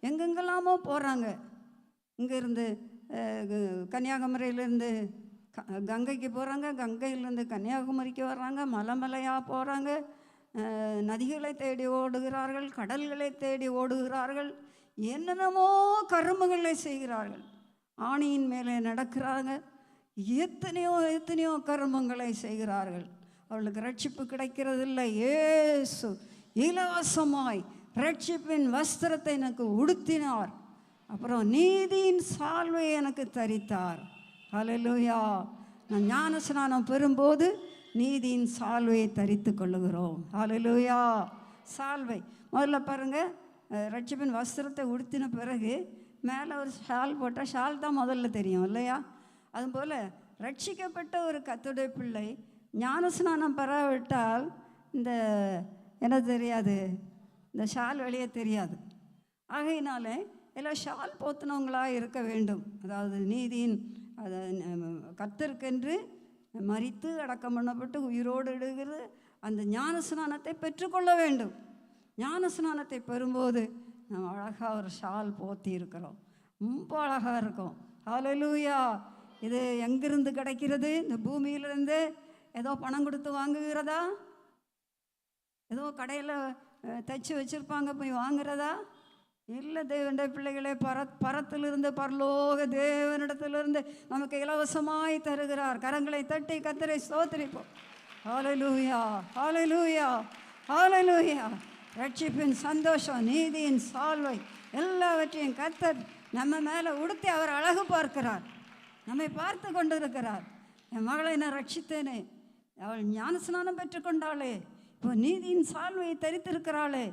எங்கெங்கெல்லாமோ போகிறாங்க. இங்கேருந்து கன்னியாகுமரியிலேருந்து கங்கைக்கு போகிறாங்க, கங்கையிலேருந்து கன்னியாகுமரிக்கு வர்றாங்க, மலைமலையாக போகிறாங்க, நதிகளை தேடி ஓடுகிறார்கள், கடல்களை தேடி ஓடுகிறார்கள், என்னென்னமோ கருமங்களை செய்கிறார்கள். ஆணியின் மேலே நடக்கிறாங்க, எத்தனையோ கருமங்களை செய்கிறார்கள். அவளுக்கு ரட்சிப்பு கிடைக்கிறதில்லை. இயேசு இலவசமாய் ரட்சிப்பின் வஸ்திரத்தை எனக்கு உடுத்தினார். அப்புறம் நீதியின் சால்வை எனக்கு தரித்தார். ஹல்லேலூயா. நான் ஞான ஸ்நானம் பெறும்போது நீதியின் சால்வையை தரித்து கொள்ளுகிறோம். ஹல்லேலூயா. சால்வை முதல்ல பாருங்கள், ரட்சிப்பின் வஸ்திரத்தை உடுத்தின பிறகு மேலே ஒரு ஷால் போட்டால் ஷால் தான் முதல்ல தெரியும் இல்லையா? அதுபோல் ரட்சிக்கப்பட்ட ஒரு கர்த்தருடைய பிள்ளை ஞானஸ்நானம் பெறாவிட்டால் இந்த என்ன தெரியாது, இந்த ஷால் வெளியே தெரியாது. ஆகையினால எல்லாம் ஷால் போத்தினவங்களாக இருக்க வேண்டும். அதாவது நீதியின் கர்த்தருக்கென்று மரித்து அடக்கம் பண்ணப்பட்டு உயிரோடு இடுகிறது அந்த ஞானஸ்நானத்தை பெற்றுக்கொள்ள வேண்டும். ஞானஸ்நானத்தை பெறும்போது நம்ம அழகாக ஒரு ஷால் போத்தி இருக்கிறோம், ரொம்ப அழகாக இருக்கும். ஹல்லேலூயா. இது எங்கிருந்து கிடைக்கிறது? இந்த பூமியிலிருந்து ஏதோ பணம் கொடுத்து வாங்குகிறதா? ஏதோ கடையில் தைச்சி வச்சுருப்பாங்க போய் வாங்குறதா? இல்லை. தேவனுடைய பிள்ளைகளே, பரத்திலிருந்து பரலோக தேவனிடத்திலிருந்து நமக்கு இலவசமாய் தருகிறார். கரங்களை தட்டி கர்த்தரை ஸ்தோத்திரிப்போம். ஹல்லேலூயா, ஹல்லேலூயா, ஹல்லேலூயா. ரட்சிப்பின் சந்தோஷம், நீதியின் சால்வை எல்லாவற்றையும் கர்த்தர் நம்ம மேலே உடுத்தி அவர் அழகு பார்க்கிறார், நம்மை பார்த்து கொண்டிருக்கிறார். என் மகளை நான் ரட்சித்தேனே, அவள் ஞானஸ்நானம் பெற்றுக்கொண்டாளே, இப்போ நீதியின் சால்வையை தரித்திருக்கிறாளே,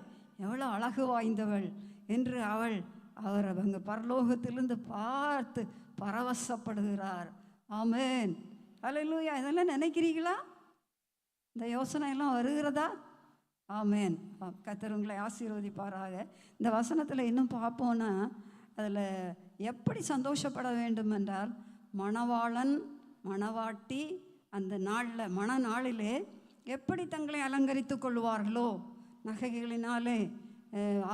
எவ்வளோ அழகு வாய்ந்தவள் என்று அவர் அங்கே பரலோகத்திலிருந்து பார்த்து பரவசப்படுகிறார். ஆமென், ஹல்லேலூயா. இதெல்லாம் நினைக்கிறீங்களா? இந்த யோசனை எல்லாம் வருகிறதா? ஆமென். கர்த்தர் உங்களை ஆசீர்வதிப்பாராக. இந்த வசனத்தில் இன்னும் பார்ப்போன்னா, அதில் எப்படி சந்தோஷப்பட வேண்டும் என்றால், மணவாளன் மணவாட்டி அந்த நாளில் மணநாளிலே எப்படி தங்களை அலங்கரித்து கொள்வார்களோ, நகைகளினாலே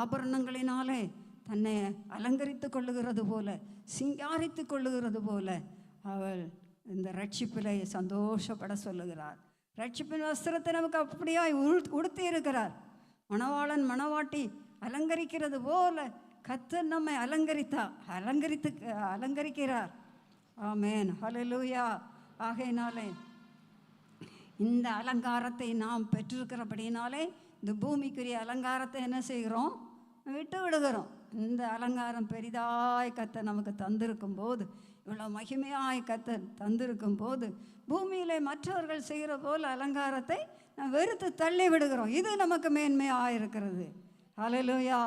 ஆபரணங்களினாலே தன்னை அலங்கரித்து கொள்ளுகிறது போல, சிங்காரித்து கொள்ளுகிறது போல அவள் இந்த ரட்சிப்பிலே சந்தோஷப்பட சொல்லுகிறார். ரட்சிப்பின் வஸ்திரத்தை நமக்கு அப்படியாய் உடுத்தி இருக்கிறார். மணவாளன் மணவாட்டி அலங்கரிக்கிறது போல கர்த்தர் நம்மை அலங்கரிக்கிறார். ஆமென், ஹல்லேலூயா. ஆகையினாலே இந்த அலங்காரத்தை நாம் பெற்றிருக்கிறபடினாலே இந்த பூமிக்குரிய அலங்காரத்தை என்ன செய்கிறோம்? விட்டு விடுகிறோம். இந்த அலங்காரம் பெரிதாய் கர்த்தர் நமக்கு தந்திருக்கும் போது, இவ்வளோ மகிமையாய் கர்த்தர் தந்திருக்கும் போது, பூமியிலே மற்றவர்கள் செய்கிற போல் அலங்காரத்தை நாம் வெறுத்து தள்ளி விடுகிறோம். இது நமக்கு மேன்மையாக இருக்கிறது. ஹல்லேலூயா,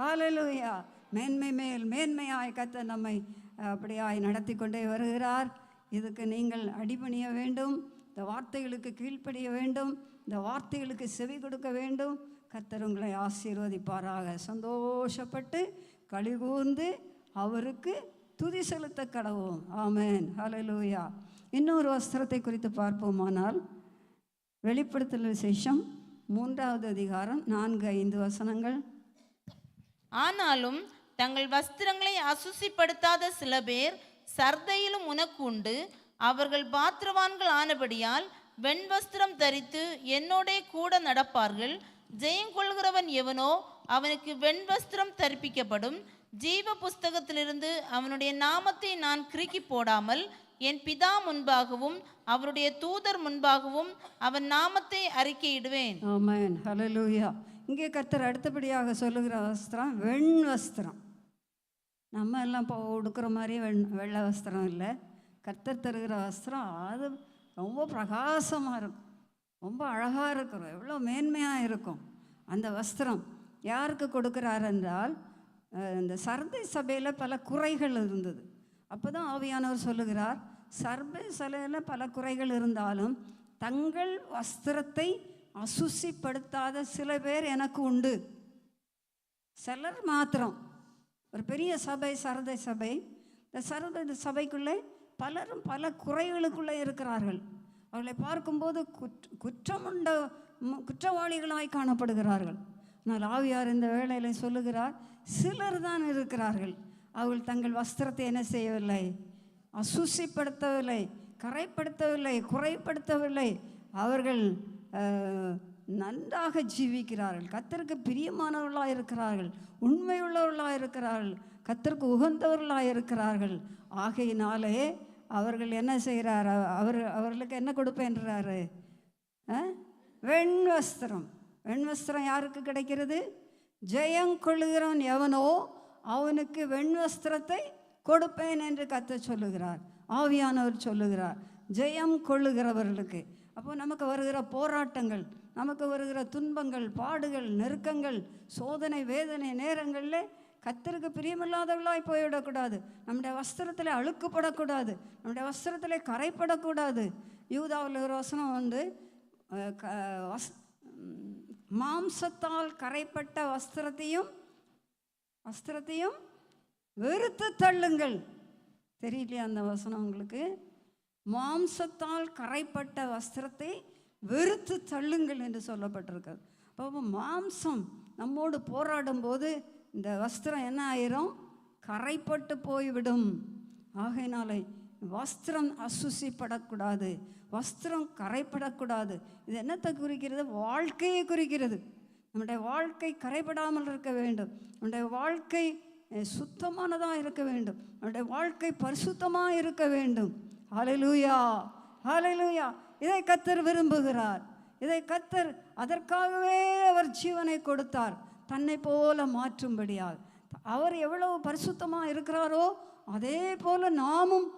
ஹல்லேலூயா. மேன்மை மேல் மேன்மையாய் கர்த்தர் நம்மை அப்படியாய் நடத்தி கொண்டே வருகிறார். இதுக்கு நீங்கள் அடிபணிய வேண்டும், இந்த வார்த்தைகளுக்கு கீழ்ப்படிய வேண்டும், இந்த வார்த்தைகளுக்கு செவி கொடுக்க வேண்டும். கர்த்தர் உங்களை ஆசீர்வதிப்பாராக. சந்தோஷப்பட்டு களிகூர்ந்து அவருக்கு துதி செலுத்த கடவோம். ஆமென், ஹல்லேலூயா. இன்னொரு வஸ்திரத்தை குறித்து பார்ப்போமானால், வெளிப்படுத்தல் விசேஷம் 3வது அதிகாரம் 4-5 வசனங்கள். ஆனாலும் தங்கள் வஸ்திரங்களை அசுசிப்படுத்தாத சில பேர் சர்தையிலும் உனக்கு உண்டு. அவர்கள் பாத்திரவான்கள் ஆனபடியால் வெண்வஸ்திரம் தரித்து என்னோடே கூட நடப்பார்கள். ஜெயங்கொள்கிறவன் எவனோ அவனுக்கு வெண்வஸ்திரம் தரிப்பிக்கப்படும். ஜீவ புஸ்தகத்திலிருந்து அவனுடைய நாமத்தை நான் கிறுக்கி போடாமல் என் பிதா முன்பாகவும் அவருடைய தூதர் முன்பாகவும் அவன் நாமத்தை அறிக்கையிடுவேன். ஆமென், ஹல்லேலூயா. இங்கே கர்த்தர் அடுத்தபடியாக சொல்லுகிற வஸ்திரம் வெண் வஸ்திரம். நம்ம எல்லாம் இப்போ உடுக்கிற மாதிரி வெள்ளை வஸ்திரம் இல்லை. கர்த்தர் தருகிற வஸ்திரம் அது ரொம்ப பிரகாசமாக இருக்கும். ரொம்ப அழகாக இருக்கிறோம், எவ்வளோ மேன்மையாக இருக்கும். அந்த வஸ்திரம் யாருக்கு கொடுக்குறார் என்றால், இந்த சர்தை சபையில் பல குறைகள் இருந்தது. அப்போ தான் ஆவியானவர் சொல்லுகிறார், சர்தை சபையில் பல குறைகள் இருந்தாலும் தங்கள் வஸ்திரத்தை அசுசிப்படுத்தாத சில பேர் எனக்கு உண்டு. சிலர் மாத்திரம். ஒரு பெரிய சபை சர்தை சபை. இந்த சர்தை சபைக்குள்ளே பலரும் பல குறைகளுக்குள்ளே இருக்கிறார்கள். அவர்களை பார்க்கும்போது குற்றவாளிகளாய் காணப்படுகிறார்கள். ஆனால் ஆவியார் இந்த வேளையில் சொல்லுகிறார், சிலர் தான் இருக்கிறார்கள், அவர்கள் தங்கள் வஸ்திரத்தை என்ன செய்யவில்லை, அசுசிப்படுத்தவில்லை, கரைப்படுத்தவில்லை, குறைப்படுத்தவில்லை. அவர்கள் நன்றாக ஜீவிக்கிறார்கள், கர்த்தருக்கு பிரியமானவர்களாக இருக்கிறார்கள், உண்மையுள்ளவர்களாக இருக்கிறார்கள், கர்த்தருக்கு உகந்தவர்களாக இருக்கிறார்கள். ஆகையினாலே அவர்கள் என்ன செய்கிறார், அவர்களுக்கு என்ன கொடுப்பேன்றாரு, வெண்வஸ்திரம். வெண்வஸ்திரம் யாருக்கு கிடைக்கிறது? ஜெயம் கொள்ளுகிறவன் எவனோ அவனுக்கு வெண்வஸ்திரத்தை கொடுப்பேன் என்று கர்த்தர் சொல்லுகிறார், ஆவியானவர் சொல்லுகிறார், ஜெயம் கொள்ளுகிறவர்களுக்கு. அப்போ நமக்கு வருகிற போராட்டங்கள், நமக்கு வருகிற துன்பங்கள், பாடுகள், நெருக்கங்கள், சோதனை, வேதனை நேரங்களில் கர்த்தருக்கு பிரியமில்லாதவர்களாய் போய்விடக்கூடாது. நம்முடைய வஸ்திரத்தில் அழுக்குப்படக்கூடாது, நம்முடைய வஸ்திரத்தில் கரைப்படக்கூடாது. யூதாவில் ஒரு வசனம் வந்து, மாம்சத்தால் கரைப்பட்ட வஸ்திரத்தையும் வெறுத்து தள்ளுங்கள். தெரியலையா அந்த வசனம் உங்களுக்கு? மாம்சத்தால் கரைப்பட்ட வஸ்திரத்தை வெறுத்து தள்ளுங்கள் என்று சொல்லப்பட்டிருக்கிறது. அப்போ மாம்சம் நம்மோடு போராடும் போது இந்த வஸ்திரம் என்ன ஆயிரும், கரைப்பட்டு போய்விடும். ஆகையினாலே வஸ்திரம் அசுசிப்படக்கூடாது, வஸ்திரம் கரைப்படக்கூடாது. இது என்னத்தை குறிக்கிறது? வாழ்க்கையை குறிக்கிறது. நம்முடைய வாழ்க்கை கரைப்படாமல் இருக்க வேண்டும், நம்முடைய வாழ்க்கை சுத்தமானதாக இருக்க வேண்டும், நம்முடைய வாழ்க்கை பரிசுத்தமாக இருக்க வேண்டும். ஹல்லேலூயா, ஹல்லேலூயா. இதை கர்த்தர் விரும்புகிறார். இதை கர்த்தர் அதற்காகவே அவர் ஜீவனை கொடுத்தார், தன்னை போல மாற்றும்படியாக. அவர் எவ்வளவு பரிசுத்தமாக இருக்கிறாரோ அதே போல நாமும்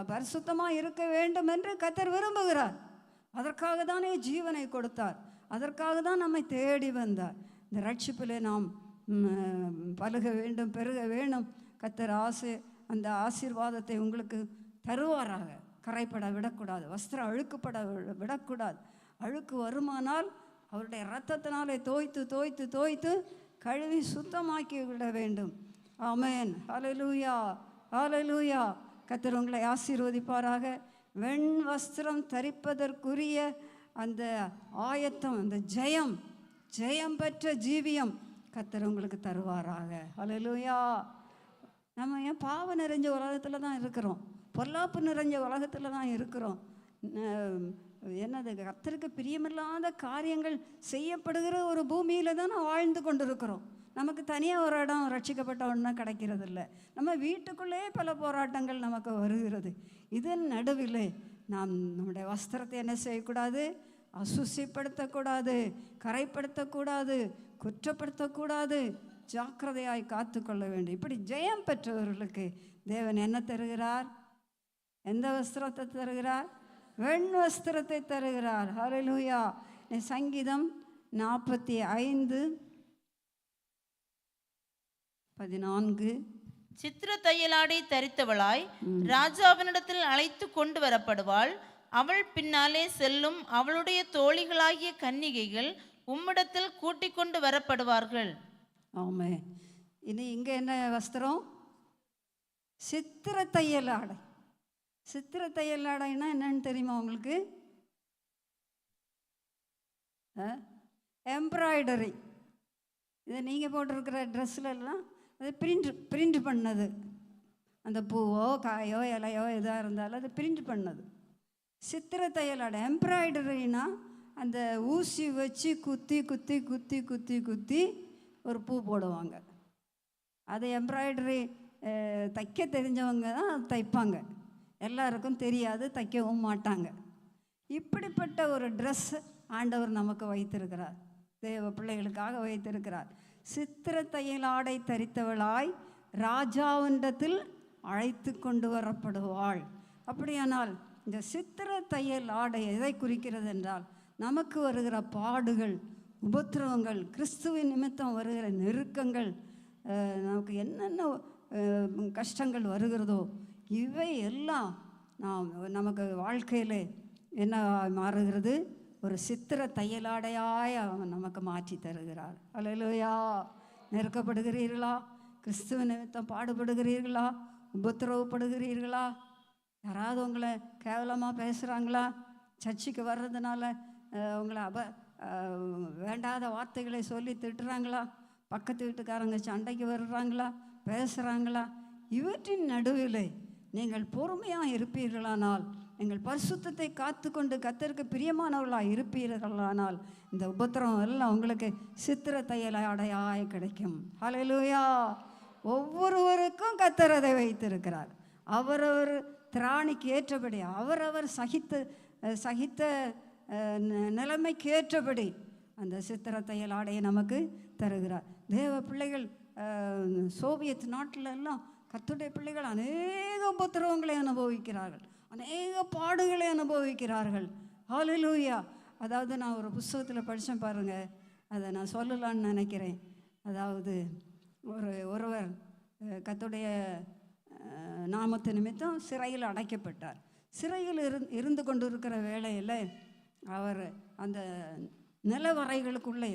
பரிசுத்தமாக இருக்க வேண்டும் என்று கர்த்தர் விரும்புகிறார். அதற்காக தானே ஜீவனை கொடுத்தார், அதற்காக தான் நம்மை தேடி வந்தார். இந்த ரட்சிப்பிலே நாம் பலுக வேண்டும், பெருக வேண்டும். கர்த்தர் அந்த ஆசீர்வாதத்தை உங்களுக்கு தருவாராக. கரைப்பட விடக்கூடாது, வஸ்திரம் அழுக்குப்பட விடக்கூடாது. அழுக்கு வருமானால் அவருடைய இரத்தத்தினாலே தோய்த்து தோய்த்து தோய்த்து கழுவி சுத்தமாக்கி விட வேண்டும். ஆமென், ஹல்லேலூயா, ஹல்லேலூயா. கர்த்தர் உங்களை ஆசீர்வதிப்பாராக. வெண் வஸ்திரம் தரிப்பதற்குரிய அந்த ஆயத்தம், அந்த ஜெயம் பெற்ற ஜீவியம் கர்த்தர் உங்களுக்கு தருவாராக. ஹல்லேலூயா. நம்ம ஏன் பாவம் நிறைஞ்ச உலகத்தில் தான் இருக்கிறோம், பொல்லாப்பு நிறைஞ்ச உலகத்தில் தான் இருக்கிறோம். என்னது, கர்த்தருக்கு பிரியமில்லாத காரியங்கள் செய்யப்படுகிற ஒரு பூமியில் தான் நான் வாழ்ந்து கொண்டு இருக்கிறோம். நமக்கு தனியாக ஒரு இடம் ரட்சிக்கப்பட்ட ஒன்றும் கிடைக்கிறது இல்லை. நம்ம வீட்டுக்குள்ளே பல போராட்டங்கள் நமக்கு வருகிறது. இதன் நடுவில் நாம் நம்முடைய வஸ்திரத்தை என்ன செய்யக்கூடாது, அசுசிப்படுத்தக்கூடாது, கரைப்படுத்தக்கூடாது, குற்றப்படுத்தக்கூடாது, ஜாக்கிரதையாய் காத்து கொள்ள வேண்டும். இப்படி ஜெயம் பெற்றவர்களுக்கு தேவன் என்ன தருகிறார்? எந்த வஸ்திரத்தை தருகிறார்? வெண் வஸ்திரத்தை தருகிறார். ஹல்லேலூயா. சங்கீதம் 45:14. சித்திர தையலாடை தரித்தவளாய் ராஜாவினிடத்தில் அழைத்து கொண்டு வரப்படுவாள். அவள் பின்னாலே செல்லும் அவளுடைய தோழிகளாகிய கன்னிகைகள் உம்மிடத்தில் கூட்டிக் கொண்டு வரப்படுவார்கள். ஆமே. இனி இங்கே என்ன வஸ்திரம்? சித்திர தையல் ஆடை. சித்திர தையல் ஆடைன்னா என்னன்னு தெரியுமா உங்களுக்கு? எம்ப்ராய்டரி. இதை நீங்கள் போட்டிருக்கிற ட்ரெஸ்லலாம் அது பிரிண்ட் பண்ணது. அந்த பூவோ காயோ இலையோ எதாக இருந்தாலும் அது பிரிண்ட் பண்ணது. சித்திர தையல் ஆடை. எம்ப்ராய்டரினா அந்த ஊசி வச்சு குத்தி குத்தி குத்தி குத்தி குத்தி ஒரு பூ போடுவாங்க. அது எம்ப்ராய்டரி தைக்க தெரிஞ்சவங்க தான் தைப்பாங்க, எல்லாருக்கும் தெரியாது, தைக்கவும் மாட்டாங்க. இப்படிப்பட்ட ஒரு ட்ரெஸ் ஆண்டவர் நமக்கு வைத்திருக்கிறார், தேவ பிள்ளைகளுக்காக வைத்திருக்கிறார். சித்திர தையல் ஆடை தரித்தவளாய் ராஜாவினிடத்தில் அழைத்து கொண்டு வரப்படுவாள். அப்படியானால் இந்த சித்திர தையல் ஆடை எதை குறிக்கிறது என்றால், நமக்கு வருகிற பாடுகள், உபத்திரவங்கள், கிறிஸ்துவின் நிமித்தம் வருகிற நெருக்கங்கள், நமக்கு என்னென்ன கஷ்டங்கள் வருகிறதோ இவை எல்லாம் நமக்கு வாழ்க்கையில் என்ன மாறுகிறது? ஒரு சித்திர தையலாடையாய் அவன் நமக்கு மாற்றி தருகிறார். அல்லேலூயா. நெருக்கப்படுகிறீர்களா? கிறிஸ்துவ நிமித்தம் பாடுபடுகிறீர்களா? உபத்திரவப்படுகிறீர்களா? யாராவது உங்களை கேவலமாக பேசுகிறாங்களா? சர்ச்சுக்கு வர்றதுனால உங்களை வேண்டாத வார்த்தைகளை சொல்லி திட்டுறாங்களா? பக்கத்து வீட்டுக்காரங்க சண்டைக்கு வர்றாங்களா, பேசுகிறாங்களா? இவற்றின் நடுவில் நீங்கள் பொறுமையாக இருப்பீர்களானால், நீங்கள் பரிசுத்தத்தை காத்து கொண்டு கர்த்தருக்கு பிரியமானவர்களாக இருப்பீர்களானால், இந்த உபத்திரவம் எல்லாம் உங்களுக்கு சித்திர தையல் ஆடையாய் கிடைக்கும். ஹல்லேலூயா. ஒவ்வொருவருக்கும் கர்த்தர் அதை வைத்திருக்கிறார். அவரவர் திராணிக்கு ஏற்றபடி, அவரவர் சகித்த நிலைமைக்கு ஏற்றபடி அந்த சித்திர தையல் ஆடையை நமக்கு தருகிறார். தேவ பிள்ளைகள் சோவியத் நாட்டிலெல்லாம் கர்த்தருடைய பிள்ளைகள் அநேக உபத்திரவங்களை அனுபவிக்கிறார்கள், அநேக பாடுகளை அனுபவிக்கிறார்கள். ஹல்லேலூயா. அதாவது நான் ஒரு புஸ்தகத்தில் படித்தேன் பாருங்கள், அதை நான் சொல்லலான்னு நினைக்கிறேன். அதாவது ஒருவர் கர்த்தருடைய நாமத்து நிமித்தம் சிறையில் அடைக்கப்பட்டார். சிறையில் இருந்து கொண்டு இருக்கிற வேளையில் அவர் அந்த நிலவறைகளுக்குள்ளே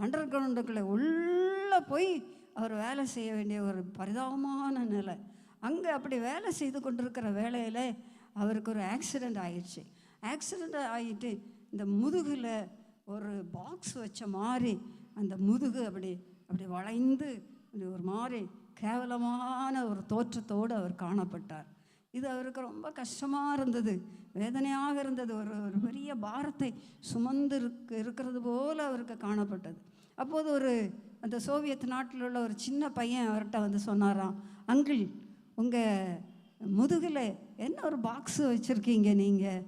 அண்டர் கிரவுண்டுக்குள்ளே உள்ளே போய் அவர் வேலை செய்ய வேண்டிய ஒரு பரிதாபமான நிலை. அங்கே அப்படி வேலை செய்து கொண்டிருக்கிற வேளையில் அவருக்கு ஒரு ஆக்சிடெண்ட் ஆயிடுச்சு. ஆக்சிடெண்ட் ஆகிட்டு இந்த முதுகில் ஒரு பாக்ஸ் வச்ச மாதிரி அந்த முதுகு அப்படி வளைந்து ஒரு மாதிரி கேவலமான ஒரு தோற்றத்தோடு அவர் காணப்பட்டார். இது அவருக்கு ரொம்ப கஷ்டமாக இருந்தது, வேதனையாக இருந்தது. ஒரு பெரிய பாரத்தை சுமந்து இருக்கிறது போல் அவருக்கு காணப்பட்டது. அப்போது அந்த சோவியத் நாட்டில் உள்ள ஒரு சின்ன பையன் அவர்கிட்ட வந்து சொன்னாராம், அங்கிள், உங்கள் முதுகில் என்ன ஒரு பாக்ஸு வச்சுருக்கீங்க நீங்கள்?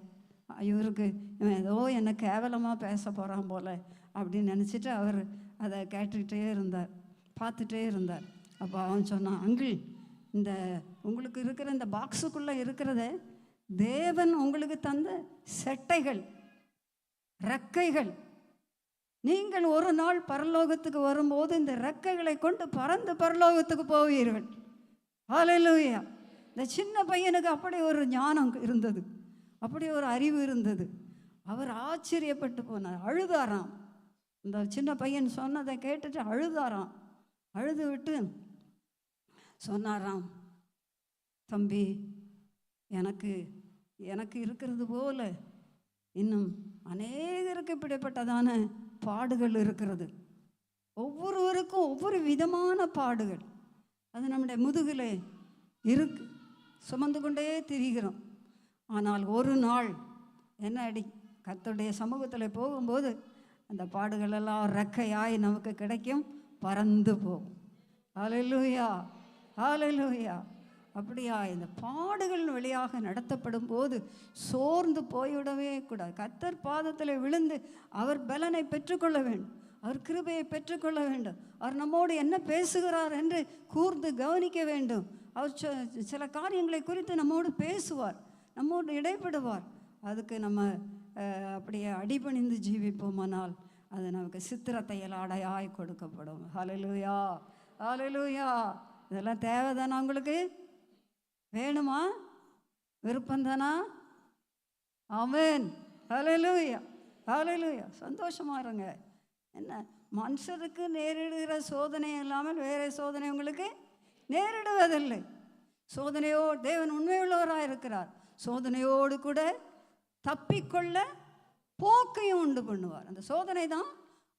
இவருக்கு ஏதோ என்ன கேவலமாக பேச போகிறான் போல் அப்படின்னு நினச்சிட்டு அவர் அதை கேட்டுக்கிட்டே இருந்தார், பார்த்துட்டே இருந்தார். அப்போ அவன் சொன்னான், அங்கிள், இந்த உங்களுக்கு இருக்கிற இந்த பாக்ஸுக்குள்ளே இருக்கிறத தேவன் உங்களுக்கு தந்த செட்டைகள், ரெக்கைகள். நீங்கள் ஒரு நாள் பரலோகத்துக்கு வரும்போது இந்த ரெக்கைகளை கொண்டு பறந்து பரலோகத்துக்கு போவீர்கள். ஹல்லேலூயா. இந்த சின்ன பையனுக்கு அப்படி ஒரு ஞானம் இருந்தது, அப்படி ஒரு அறிவு இருந்தது. அவர் ஆச்சரியப்பட்டு போனார், அழுதாராம். இந்த சின்ன பையன் சொன்னதை கேட்டுட்டு அழுதாராம். அழுது விட்டு சொன்னாராம், தம்பி, எனக்கு இருக்கிறது போல இன்னும் அநேகருக்கு இப்படிப்பட்டதான பாடுகள் இருக்கிறது. ஒவ்வொருவருக்கும் ஒவ்வொரு விதமான பாடுகள் அது நம்முடைய முதுகிலே சுமந்து கொண்டே திரிகிறோம். ஆனால் ஒரு நாள் என்ன கர்த்தருடைய சமூகத்தில் போகும்போது அந்த பாடுகள் எல்லாம் ரெக்கையாய் நமக்கு கிடைக்கும், பறந்து போகும். ஹல்லேலூயா, ஹல்லேலூயா. அப்படியா, இந்த பாடுகள் வழியாக நடத்தப்படும் போது சோர்ந்து போய்விடவே கூடாது. கர்த்தர் பாதத்தில் விழுந்து அவர் பலனை பெற்றுக்கொள்ள வேண்டும், அவர் கிருபையை பெற்றுக்கொள்ள வேண்டும். அவர் நம்மோடு என்ன பேசுகிறார் என்று கூர்ந்து கவனிக்க வேண்டும். அவர் சில காரியங்களை குறித்து நம்மோடு பேசுவார், நம்மோடு இடைப்படுவார். அதுக்கு நம்ம அப்படியே அடிபணிந்து ஜீவிப்போமானால் அது நமக்கு சித்திர தையல் ஆடையாய் கொடுக்கப்படும். ஹல்லேலூயா, ஹல்லேலூயா. இதெல்லாம் தேவைதானா? உங்களுக்கு வேணுமா? விருப்பம்தானா? ஆமென். ஹல்லேலூயா, ஹல்லேலூயா. சந்தோஷமா இருங்க. என்ன, மனுஷருக்கு நேரிடுகிற சோதனை இல்லாமல் வேற சோதனை உங்களுக்கு நேரிடுவதில்லை. சோதனையோடு தேவன் உண்மையுள்ளவராக இருக்கிறார். சோதனையோடு கூட தப்பிக்கொள்ள போக்கையும் உண்டு பண்ணுவார். அந்த சோதனை தான்,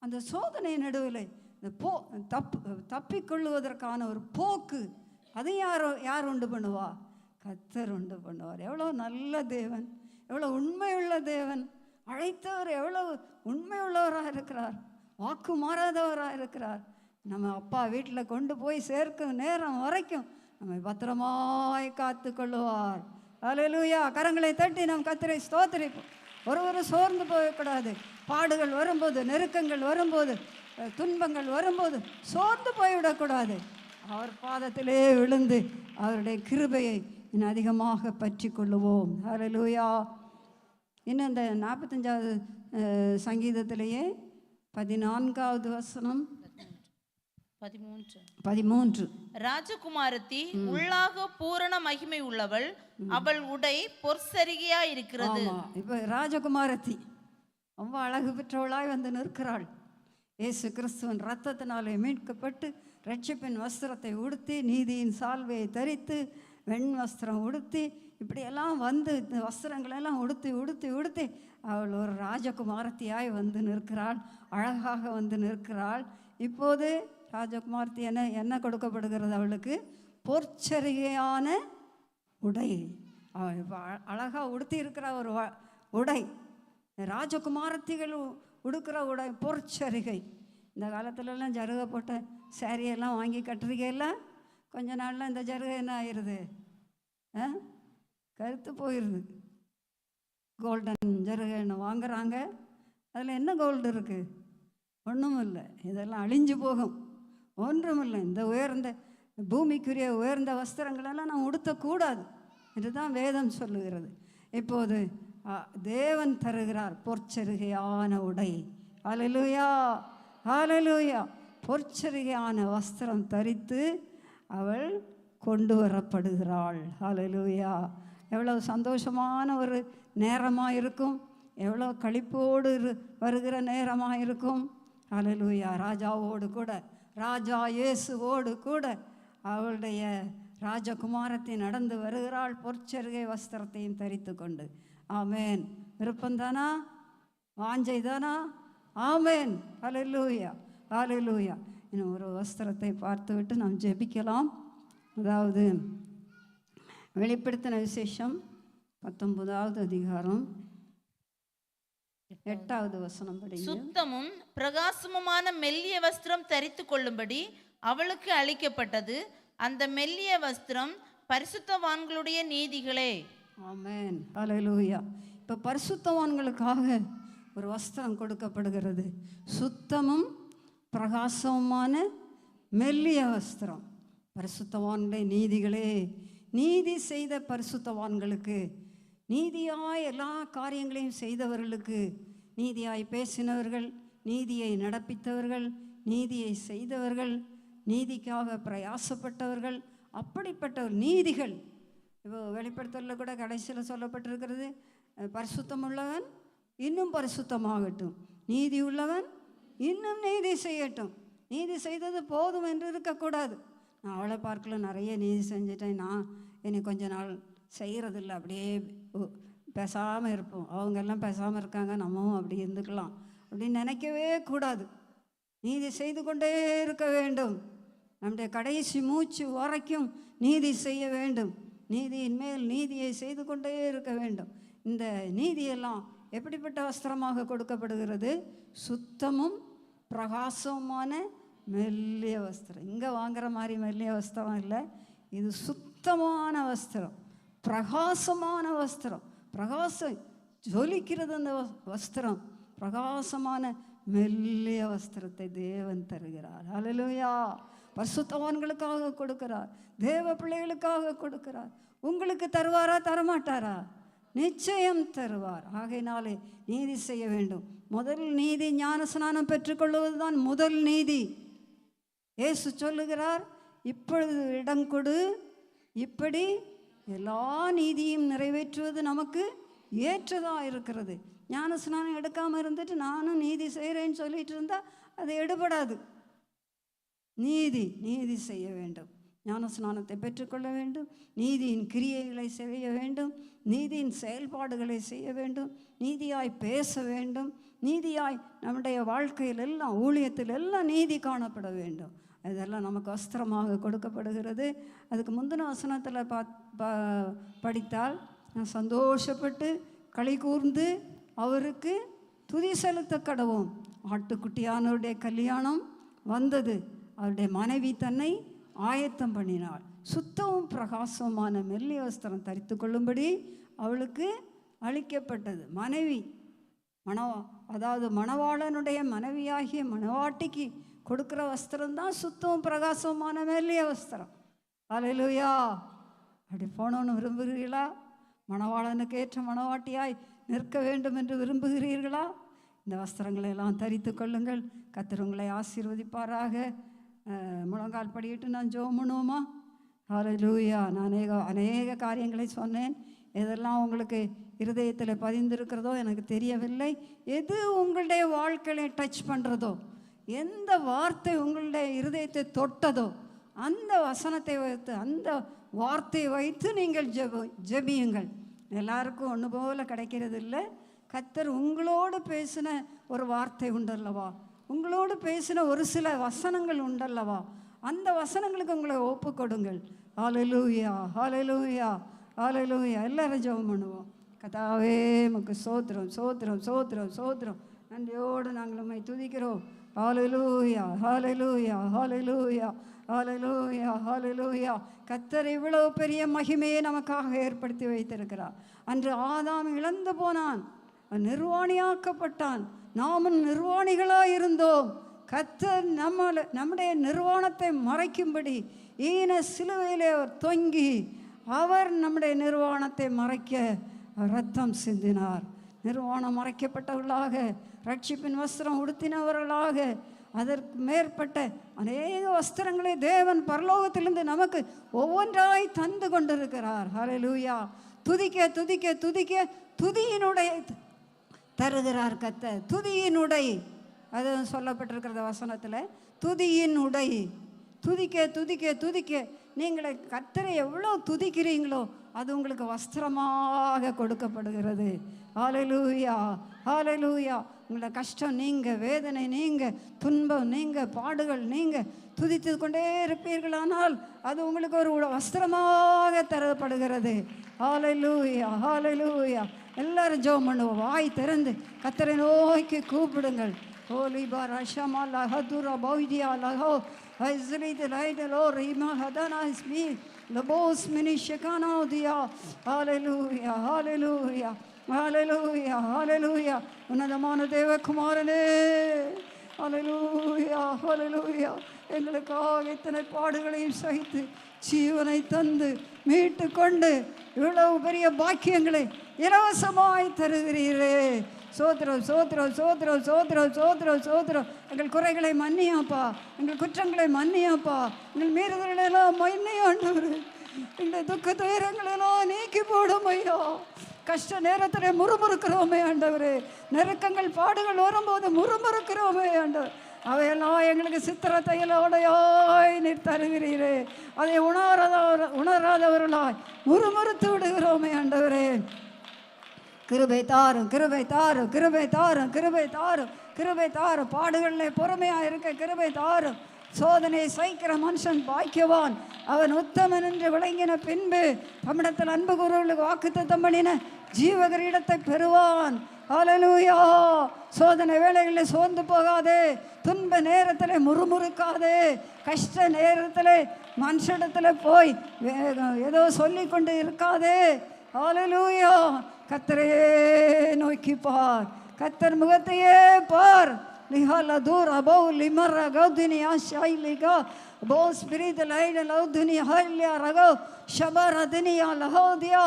அந்த சோதனை நடுவில் இந்த தப்பிக்கொள்ளுவதற்கான ஒரு போக்கு, அதை யார் உண்டு பண்ணுவா? கர்த்தர் உண்டு பண்ணுவார். எவ்வளோ நல்ல தேவன், எவ்வளோ உண்மையுள்ள தேவன். அழைத்தவர் எவ்வளவு உண்மையுள்ளவராக இருக்கிறார், வாக்கு மாறாதவராக இருக்கிறார். நம்ம அப்பா வீட்டில் கொண்டு போய் சேர்க்கும் நேரம் வரைக்கும் நம்மை பத்திரமாய் காத்து கொள்ளுவார். ஹல்லேலூயா. கரங்களை தட்டி நம் கர்த்தரை ஸ்தோத்திரிப்போம். ஒரு சோர்ந்து போகக்கூடாது. பாடுகள் வரும்போது, நெருக்கங்கள் வரும்போது, துன்பங்கள் வரும்போது சோர்ந்து போய்விடக்கூடாது. அவர் பாதத்திலே விழுந்து அவருடைய கிருபையை இன்னும் அதிகமாக பற்றி கொள்ளுவோம். ஹல்லேலூயா. இன்னும் இந்த 45வது சங்கீதத்திலேயே 14வது வசனம் 13. ராஜகுமாரத்தி உள்ளாக பூரண மகிமை உள்ளவள், அவள் உடை பொற்சரிகையா இருக்கிறது. இப்போ ராஜகுமாரத்தி ரொம்ப அழகு பெற்றவளாய் வந்து நிற்கிறாள். இயேசு கிறிஸ்துவின் இரத்தத்தினாலே மீட்கப்பட்டு ரட்சிப்பின் வஸ்திரத்தை உடுத்தி, நீதியின் சால்வையை தரித்து, வெண் வஸ்திரம் உடுத்தி, இப்படியெல்லாம் வந்து இந்த வஸ்திரங்களெல்லாம் உடுத்தி அவள் ஒரு ராஜகுமாரத்தியாய் வந்து நிற்கிறாள். அழகாக வந்து நிற்கிறாள். இப்போது ராஜகுமாரத்தி என்ன கொடுக்கப்படுகிறது? அவளுக்கு பொற்சரிகையான உடை. அவள் இப்போ அழகாக உடுத்தி இருக்கிற ஒரு உடை, ராஜகுமாரத்திகள் உடுக்கிற உடை பொற்சரிகை. இந்த காலத்துலலாம் ஜருகை போட்ட சாரியெல்லாம் வாங்கி கட்டுறீங்கல்ல, கொஞ்ச நாளில் இந்த ஜருகை என்ன ஆயிடுது? கருத்து போயிடுது. கோல்டன் ஜருகைன்னு வாங்குறாங்க. அதில் என்ன கோல்டு இருக்குது? ஒன்றும் இல்லை. இதெல்லாம் அழிஞ்சு போகும். ஒன்றும் இல்லை. இந்த உயர்ந்த பூமிக்குரிய உயர்ந்த வஸ்திரங்களெல்லாம் நாம் உடுத்தக்கூடாது இதுதான் வேதம் சொல்லுகிறது. இப்போது தேவன் தருகிறார் பொற்சரிகையான உடை. ஹல்லேலூயா, ஹல்லேலூயா. பொற்சரிகையான வஸ்திரம் தரித்து அவள் கொண்டு வரப்படுகிறாள். ஹல்லேலூயா. எவ்வளோ சந்தோஷமான ஒரு நேரமாக இருக்கும், எவ்வளோ களிப்போடு வருகிற நேரமாக இருக்கும். ஹல்லேலூயா. ராஜாவோடு கூட, ராஜா இயேசுவோடு கூட அவளுடைய ராஜகுமாரத்தை நடந்து வருகிறாள், பொற்சரிகை வஸ்திரத்தையும் தரித்து கொண்டு. ஆமேன். விருப்பந்தானா? வாஞ்சை தானா? ஆமேன். ஹல்லேலூயா, ஹல்லேலூயா. இன்னும் ஒரு வஸ்திரத்தை பார்த்துவிட்டு நாம் ஜெபிக்கலாம். அதாவது வெளிப்படுத்தின விசேஷம் 19வது அதிகாரம் 8வது வசனம் படிங்க. சுத்தமும் பிரகாசமுமான மெல்லிய வஸ்திரம் தரித்து கொள்ளும்படி அவளுக்கு அளிக்கப்பட்டது. அந்த மெல்லிய வஸ்திரம் பரிசுத்தவான்களுடைய நீதிகளே. ஆமென். ஹல்லேலூயா. இப்போ பரிசுத்தவான்களுக்காக ஒரு வஸ்திரம் கொடுக்கப்படுகிறது. சுத்தமும் பிரகாசமுமான மெல்லிய வஸ்திரம். பரிசுத்தவான்களுடைய நீதிகளே. நீதி செய்த பரிசுத்தவான்களுக்கு, நீதியாய் எல்லா காரியங்களையும் செய்தவர்களுக்கு, நீதியாய் பேசினவர்கள், நீதியை நடப்பித்தவர்கள், நீதியை செய்தவர்கள், நீதிக்காக பிரயாசப்பட்டவர்கள், அப்படிப்பட்ட நீதிகள். இப்போ வெளிப்படுத்தலில் கூட கடைசியில் சொல்லப்பட்டிருக்கிறது, பரிசுத்தம் உள்ளவன் இன்னும் பரிசுத்தமாகட்டும், நீதி உள்ளவன் இன்னும் நீதி செய்யட்டும். நீதி செய்தது போதும் என்று இருக்கக்கூடாது. நான் அவளை பார்க்கல நிறைய நீதி செஞ்சிட்டேன், நான் இனி கொஞ்ச நாள் செய்கிறதில்ல, அப்படியே பேசாமல் இருப்போம், அவங்கெல்லாம் பேசாமல் இருக்காங்க, நம்மவும் அப்படி இருந்துக்கலாம் அப்படின்னு நினைக்கவே கூடாது. நீதி செய்து கொண்டே இருக்க வேண்டும். நம்முடைய கடைசி மூச்சு வரைக்கும் நீதி செய்ய வேண்டும். நீதியின் மேல் நீதியை செய்து கொண்டே இருக்க வேண்டும். இந்த நீதியெல்லாம் எப்படிப்பட்ட வஸ்திரமாக கொடுக்கப்படுகிறது? சுத்தமும் பிரகாசமான மெல்லிய வஸ்திரம். இங்கே வாங்குற மாதிரி மெல்லிய வஸ்திரம் இல்லை, இது சுத்தமான வஸ்திரம், பிரகாசமான வஸ்திரம். பிரகாசம் ஜொலிக்கிறது அந்த வஸ்திரம். பிரகாசமான மெல்லிய வஸ்திரத்தை தேவன் தருகிறார். ஹல்லேலூயா. பரிசுத்தவான்களுக்காக கொடுக்கிறார், தேவ பிள்ளைகளுக்காக கொடுக்கிறார். உங்களுக்கு தருவாரா? தரமாட்டாரா? நிச்சயம் தருவார். ஆகையினாலே நீதி செய்ய வேண்டும். முதல் நீதி ஞானஸ்நானம் பெற்றுக்கொள்வது தான் முதல் நீதி. இயேசு சொல்லுகிறார், இப்பொழுது இடம் கொடு, இப்படி எல்லா நீதியும் நிறைவேற்றுவது நமக்கு ஏற்றதாக இருக்கிறது. ஞானஸ்நானம் எடுக்காமல் இருந்துட்டு நானும் நீதி செய்கிறேன்னு சொல்லிட்டு இருந்தால் அது எடுபடாது. நீதி செய்ய வேண்டும். ஞானஸ்நானத்தை பெற்றுக்கொள்ள வேண்டும், நீதியின் கிரியைகளை செய்ய வேண்டும், நீதியின் செயல்பாடுகளை செய்ய வேண்டும், நீதியாய் பேச வேண்டும், நீதியாய் நம்முடைய வாழ்க்கையில் எல்லாம், ஊழியத்தில் எல்லாம் நீதி காணப்பட வேண்டும். இதெல்லாம் நமக்கு வஸ்திரமாக கொடுக்கப்படுகிறது. அதுக்கு முந்தின வசனத்தில் படித்தால், நான் சந்தோஷப்பட்டு களி கூர்ந்து அவருக்கு துதி செலுத்த கடவோம். ஆட்டுக்குட்டியானவருடைய கல்யாணம் வந்தது, அவருடைய மனைவி தன்னை ஆயத்தம் பண்ணினாள். சுத்தமும் பிரகாசமான மெல்லிய வஸ்திரம் தரித்து கொள்ளும்படி அவளுக்கு அளிக்கப்பட்டது. மனைவி அதாவது மணவாளனுடைய மனைவியாகிய மணவாட்டிக்கு கொடுக்குற வஸ்திரம் தான் சுத்தமும் பிரகாசமான மெல்லிய வஸ்திரம். ஹல்லேலூயா, அப்படி போகணுன்னு விரும்புகிறீர்களா? மணவாளனுக்கு ஏற்ற மணவாட்டியாய் நிற்க வேண்டும் என்று விரும்புகிறீர்களா? இந்த வஸ்திரங்களை எல்லாம் தரித்து கொள்ளுங்கள். கர்த்தர் உங்களை ஆசீர்வதிப்பாராக. முழங்கால் படியிட்டு நான் ஜெபம் பண்ணுவோமா? ஹல்லேலூயா. நான் அநேக காரியங்களை சொன்னேன். எதெல்லாம் உங்களுக்கு இருதயத்தில் பதிந்திருக்கிறதோ எனக்கு தெரியவில்லை. எது உங்களுடைய வாழ்க்கையை டச் பண்ணுறதோ, எந்த வார்த்தை உங்களுடைய இருதயத்தை தொட்டதோ அந்த வசனத்தை வைத்து, அந்த வார்த்தையை வைத்து நீங்கள் ஜெபியுங்கள். எல்லாருக்கும் ஒன்று போல் கிடைக்கிறது இல்லை. கர்த்தர் உங்களோடு பேசின ஒரு வார்த்தை உண்டல்லவா, உங்களோடு பேசின ஒரு சில வசனங்கள் உண்டல்லவா, அந்த வசனங்களுக்கு உங்களை ஒப்பு கொடுங்கள். ஹல்லேலூயா, ஹல்லேலூயா, ஹல்லேலூயா. எல்லாரும் ஜெபம் பண்ணுவோம். கர்த்தாவே உமக்கு ஸ்தோத்திரம், ஸ்தோத்திரம், ஸ்தோத்திரம், ஸ்தோத்திரம். நன்றியோடு நாங்கள் உம்மை துதிக்கிறோம். ஹல்லேலூயா, ஹல்லேலூயா, ஹல்லேலூயா, ஹல்லேலூயா, ஹல்லேலூயா. கர்த்தர் இவ்வளவு பெரிய மகிமையை நமக்காக ஏற்படுத்தி வைத்திருக்கிறார். அன்று ஆதாம் இழந்து போனான், நிர்வாணியாக்கப்பட்டான். நாமும் நிர்வாணிகளாக இருந்தோம். கர்த்தர் நம்முடைய நிர்வாணத்தை மறைக்கும்படி ஈன சிலுவையிலே தொங்கி அவர் நம்முடைய நிர்வாணத்தை மறைக்க இரத்தம் சிந்தினார். நிர்வாணம் மறைக்கப்பட்டவர்களாக, ரட்சிப்பின் வஸ்திரம் உடுத்தினவர்களாக, அதற்கு மேற்பட்ட அநேக வஸ்திரங்களை தேவன் பரலோகத்திலிருந்து நமக்கு ஒவ்வொன்றாய் தந்து கொண்டிருக்கிறார். ஹல்லேலூயா. துதிக்க துதிக்க துதிக்க துதியினுடைய தருகிறார் கர்த்தர். துதியினுடை, அது சொல்லப்பட்டிருக்கிறத வசனத்தில், துதியினுடை. துதிக்க துதிக்க துதிக்க நீங்கள் கர்த்தரை எவ்வளோ துதிக்கிறீங்களோ அது உங்களுக்கு வஸ்திரமாக கொடுக்கப்படுகிறது. ஹல்லேலூயா, ஹல்லேலூயா. உங்களோட கஷ்டம் நீங்க, வேதனை நீங்க, துன்பம் நீங்க, பாடுகள் நீங்க துதித்து கொண்டே இருப்பீர்களானால் அது உங்களுக்கு ஒரு வஸ்திரமாக தரப்படுகிறது. ஹல்லேலூயா, ஹல்லேலூயா. எல்லாரும் ஜெபம் பண்ணுவோம். வாய் திறந்து கர்த்தரை நோக்கி கூப்பிடுங்கள். ஹோலி பார் அஷமா லஹதுரா பௌதியா லஹோ ஹைஸ்ரித் லைடலோ ரிமா ஹதனா இஸ்மி லபோஸ் மினி ஷகானாதியா. ஹல்லேலூயா, ஹல்லேலூயா, ஹல்லேலூயா, ஹல்லேலூயா. உன்னதமான தேவகுமாரனே, ஹல்லேலூயா, ஹல்லேலூயா. எங்களுக்காக இத்தனை பாடுகளையும் சகித்து ஜீவனை தந்து மீட்டு கொண்டு இவ்வளவு பெரிய பாக்கியங்களை இலவசமாய் தருகிறீரே. சோத்திரம், சோத்திரம், சோத்திரம், சோத்திரம், சோத்திரம், சோத்திரம். எங்கள் குறைகளை மன்னியாப்பா, எங்கள் குற்றங்களை மன்னியாப்பா, எங்கள் மீறுதல்களெல்லாம் மன்னியாண்டவர். எங்கள் துக்க துயரங்களெல்லாம் நீக்கி போடும் ஐயா. கஷ்ட நேரத்தில் முறுமுறுக்கிறோமே ஆண்டவரே, நெருக்கங்கள் பாடுகள் வரும்போது முறுமுறுக்கிறோமே ஆண்டவர். அவையெல்லாம் எங்களுக்கு சித்திர தையலோடையாய் நீர் தருகிறீரே. அதை உணராதவர்களாய் முறுமுறுத்து விடுகிறோமே ஆண்டவரே. கிருபை தாரும், கிருபை தாரும், கிருபை தாரும், கிருபை தாரும், கிருபை தாரும். பாடுகளில் பொறுமையாக இருக்க கிருபை தாரும். சோதனை சகிக்கிற மனுஷன் பாக்கியவான், அவன் உத்தமன் என்று விளங்கின பின்பு தமிழத்தில் அன்பு கூறுவர்களுக்கு வாக்குத்தத்தம் பண்ணின ஜீவகரீடத்தை பெறுவான். ஹல்லேலூயா. சோதனை வேளைகளில் சோர்ந்து போகாதே, துன்ப நேரத்தில் முறுமுறுக்காதே, கஷ்ட நேரத்தில் மனுஷிடத்தில் போய் ஏதோ சொல்லி கொண்டு இருக்காதே. ஹல்லேலூயா. கர்த்தரையே நோக்கி பார், கர்த்தர் முகத்தையே பார். லிஹால தூர் அபோ லிமர் ரகௌதினியா ஷைலிகா போ ஸ்பிரிட் லைட் லௌதினி ஹல்யா ரகோ ஷபரதினியா லஹோதியா.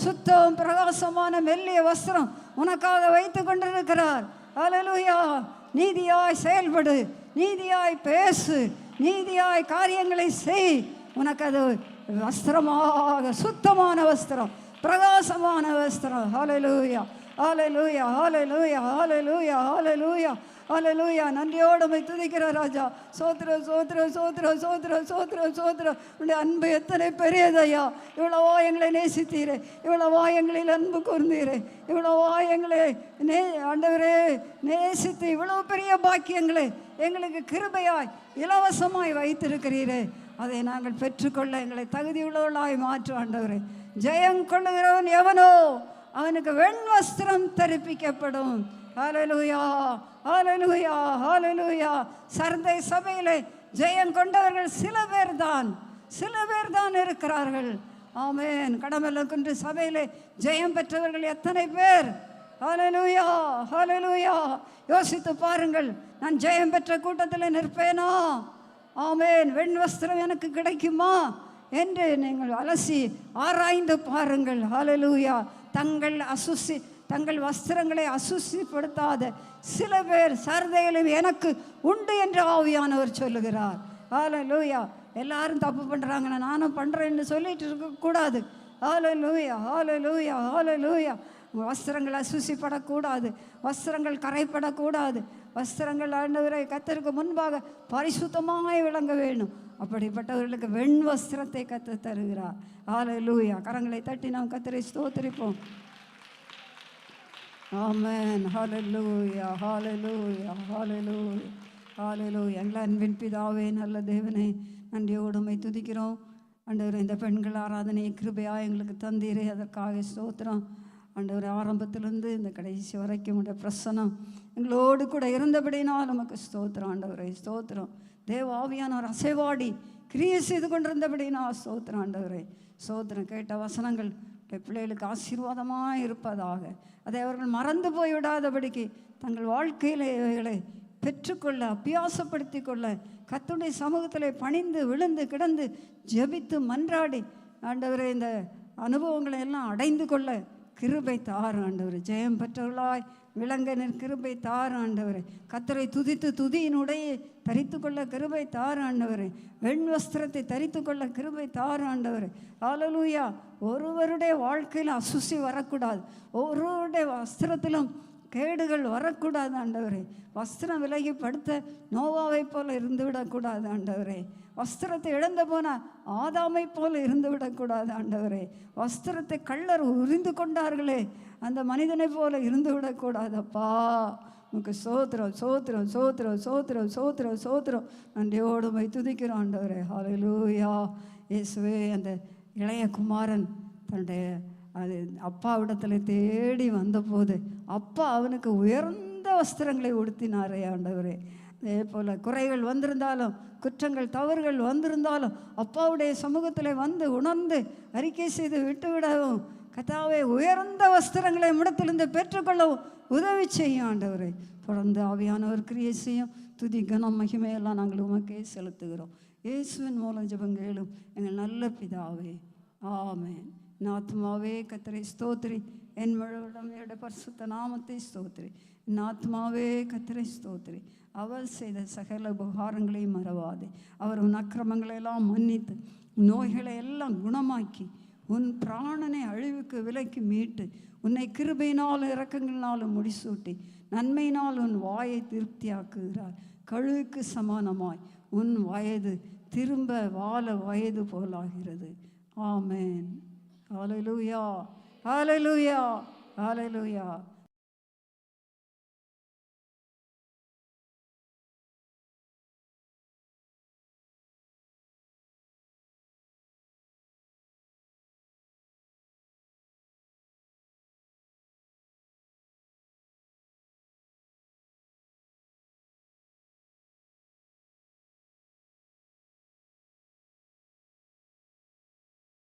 சுத்தம் பிரகாசமான மெல்லிய வஸ்திரம் உனக்காக வைத்து கொண்டிருக்கிறார். ஹல்லேலூயா. நீதியாய் செயல்படு, நீதியாய் பேசு, நீதியாய் காரியங்களை செய். உனக்கு அது வஸ்திரமாக, சுத்தமான வஸ்திரம், பிரகாசமான வஸ்திரம். ஹல்லேலூயா, ஹல்லேலூயா, ஹல்லேலூயா, ஹல்லேலூயா, ஹல்லேலூயா, ஹல்லேலூயா. நன்றியோடு போய் துதிக்கிற ராஜா. சோத்திரம், சோத்திரம், சோத்திரம், சோத்திரம், சோத்திரம், சோத்திரம். உடைய அன்பு எத்தனை பெரியதையா. இவ்வளவா எங்களை நேசித்தீரே, இவ்வளவா எங்களில் அன்பு கூர்ந்தீரே, இவ்வளவா எங்களை ஆண்டவரே நேசித்து இவ்வளவு பெரிய பாக்கியங்களை எங்களுக்கு கிருபையாய் இலவசமாய் வைத்திருக்கிறீரே. அதை நாங்கள் பெற்றுக்கொள்ள எங்களை தகுதியுள்ளவர்களாய் மாற்று ஆண்டவரே. ஜெயம் கொள்ளுகிறவன் எவனோ அவனுக்கு வெண் வஸ்திரம் தரிப்பிக்கப்படும். ஹல்லேலூயா, ஹல்லேலூயா, ஹல்லேலூயா. சர்தை சபையிலே ஜெயம் கொண்டவர்கள் சில பேர் தான் இருக்கிறார்கள். ஆமென். கடமலக்குன்று சபையிலே ஜெயம் பெற்றவர்கள் எத்தனை பேர்? ஹல்லேலூயா, ஹல்லேலூயா. யோசித்து பாருங்கள், நான் ஜெயம் பெற்ற கூட்டத்தில் நிற்பேனா? ஆமென். வெண் வஸ்திரம் எனக்கு கிடைக்குமா? என்று நீங்கள் அலசி ஆராய்ந்து பாருங்கள். ஹல்லேலூயா. தங்கள் வஸ்திரங்களை அசுசிப்படுத்தாத சில பேர் சர்தையிலும் எனக்கு உண்டு என்று ஆவியானவர் சொல்லுகிறார். ஹல்லேலூயா. எல்லாரும் தப்பு பண்ணுறாங்கன்னா நானும் பண்ணுறேன்னு சொல்லிட்டு இருக்கக்கூடாது. ஹல்லேலூயா, ஹல்லேலூயா, ஹல்லேலூயா. வஸ்திரங்கள் அசுசிப்படக்கூடாது, வஸ்திரங்கள் கரைப்படக்கூடாது, வஸ்திரங்கள் ஆண்டவரை கர்த்தருக்கு முன்பாக பரிசுத்தமாய் விளங்க வேணும். அப்படிப்பட்டவர்களுக்கு வெண் வஸ்திரத்தை கர்த்தர் தருகிறார். ஹல்லேலூயா. கரங்களை தட்டி நாம் கர்த்தரை ஸ்தோத்திரிப்போம். ஆமென். ஹல்லேலூயா, ஹல்லேலூயா, ஹல்லேலூயா, ஹல்லேலூயா. எங்கள் அன்பின் பிதாவே, நல்ல தேவனே, நன்றியோடு உம்மை துதிக்கிறோம். ஆண்டவரே, இந்த பெண்கள் ஆராதனை கிருபையா எங்களுக்கு தந்தீரே, அதற்காக ஸ்தோத்திரம். ஆண்டவரே, ஆரம்பத்திலிருந்து இந்த கடைசி வரைக்கும் உடைய பிரசனம் எங்களோடு கூட இருந்தபடினால் நமக்கு ஸ்தோத்திரம். ஆண்டவரே ஸ்தோத்திரம். தேவ ஆவியானவர் அசைவாடி கிரியை செய்து கொண்டிருந்தபடினா ஸ்தோத்திரம். ஆண்டவரே ஸ்தோத்திரம். கேட்ட வசனங்கள் பிள்ளைகளுக்கு ஆசீர்வாதமாக இருப்பதாக, அதை அவர்கள் மறந்து போய்விடாதபடிக்கு தங்கள் வாழ்க்கையில் இவைகளை பெற்றுக்கொள்ள அபியாசப்படுத்தி கொள்ள கர்த்தருடைய சமூகத்தில் பணிந்து விழுந்து கிடந்து ஜெபித்து மன்றாடி ஆண்டவரே இந்த அனுபவங்களை எல்லாம் அடைந்து கொள்ள கிருபை தாரு ஆண்டவரே. ஜெயம் பெற்றவர்களாய் விளங்க கிருபை தாரு ஆண்டவரே. கர்த்தரை துதித்து துதியினுடைய தரித்து கொள்ள கிருபை தாரு ஆண்டவரே. வெண் வஸ்திரத்தை தரித்து கொள்ள கிருபை தாரு ஆண்டவரே. ஹல்லேலூயா. ஒருவருடைய வாழ்க்கையில் அசுசி வரக்கூடாது, ஒருவருடைய வஸ்திரத்திலும் கேடுகள் வரக்கூடாது ஆண்டவரே. வஸ்திரம் விலகி படுத்த நோவாவை போல இருந்து விடக்கூடாது ஆண்டவரே. வஸ்திரத்தை இழந்து போன ஆதாமை போல இருந்து விடக்கூடாது ஆண்டவரே. வஸ்திரத்தை கள்ளர் உரிந்து கொண்டார்களே, அந்த மனிதனை போல இருந்து விடக்கூடாது அப்பா. உனக்கு சோத்திரம் சோத்திரம் சோத்திரம் சோத்திரம் சோத்திரம் சோத்திரம். நன்றியோடு உம்மை துதிக்கிறோம் ஆண்டவரே. ஹல்லேலூயா. இயேசுவே, அந்த இளைய குமாரன் தன்னுடைய அது அப்பாவிடத்தில் தேடி வந்தபோது அப்பா அவனுக்கு உயர்ந்த வஸ்திரங்களை உடுத்தினாரே ஆண்டவரே. அதே போல் குறைகள் வந்திருந்தாலும் குற்றங்கள் தவறுகள் வந்திருந்தாலும் அப்பாவுடைய சமூகத்தில் வந்து உணர்ந்து அறிக்கை செய்து விட்டுவிடவும் கர்த்தாவே உயர்ந்த வஸ்திரங்களை முடத்திலிருந்து பெற்றுக்கொள்ளவும் உதவி செய்யும் ஆண்டவரே. தொடர்ந்து ஆவியானவர் கிரியை செய்யும். துதி கனம் மகிமையெல்லாம் நாங்கள் உமக்கே செலுத்துகிறோம். இயேசுவின் மூலம் ஜெபங்கேளும் எங்கள் நல்ல பிதாவே, ஆமென். என் ஆத்மாவே கர்த்தரை ஸ்தோத்திரி, என் முழுவதும் பரிசுத்த நாமத்தை ஸ்தோத்திரி. என் ஆத்மாவே கர்த்தரை ஸ்தோத்திரி, அவர் செய்த சகல உபகாரங்களையும் மறவாதே. அவர் உன் அக்கிரமங்களை எல்லாம் மன்னித்து நோய்களை எல்லாம் குணமாக்கி உன் பிராணனை அழிவுக்கு விலைக்கு மீட்டு உன்னை கிருபையினாலும் இரக்கங்களினாலும் முடிசூட்டி நன்மையினால் உன் வாயை திருப்தியாக்குகிறார். கழுவுக்கு சமானமாய் உன் வயது திரும்ப வாழ வயது போலாகிறது. ஆமென். ஹல்லேலூயா, ஹல்லேலூயா, ஹல்லேலூயா.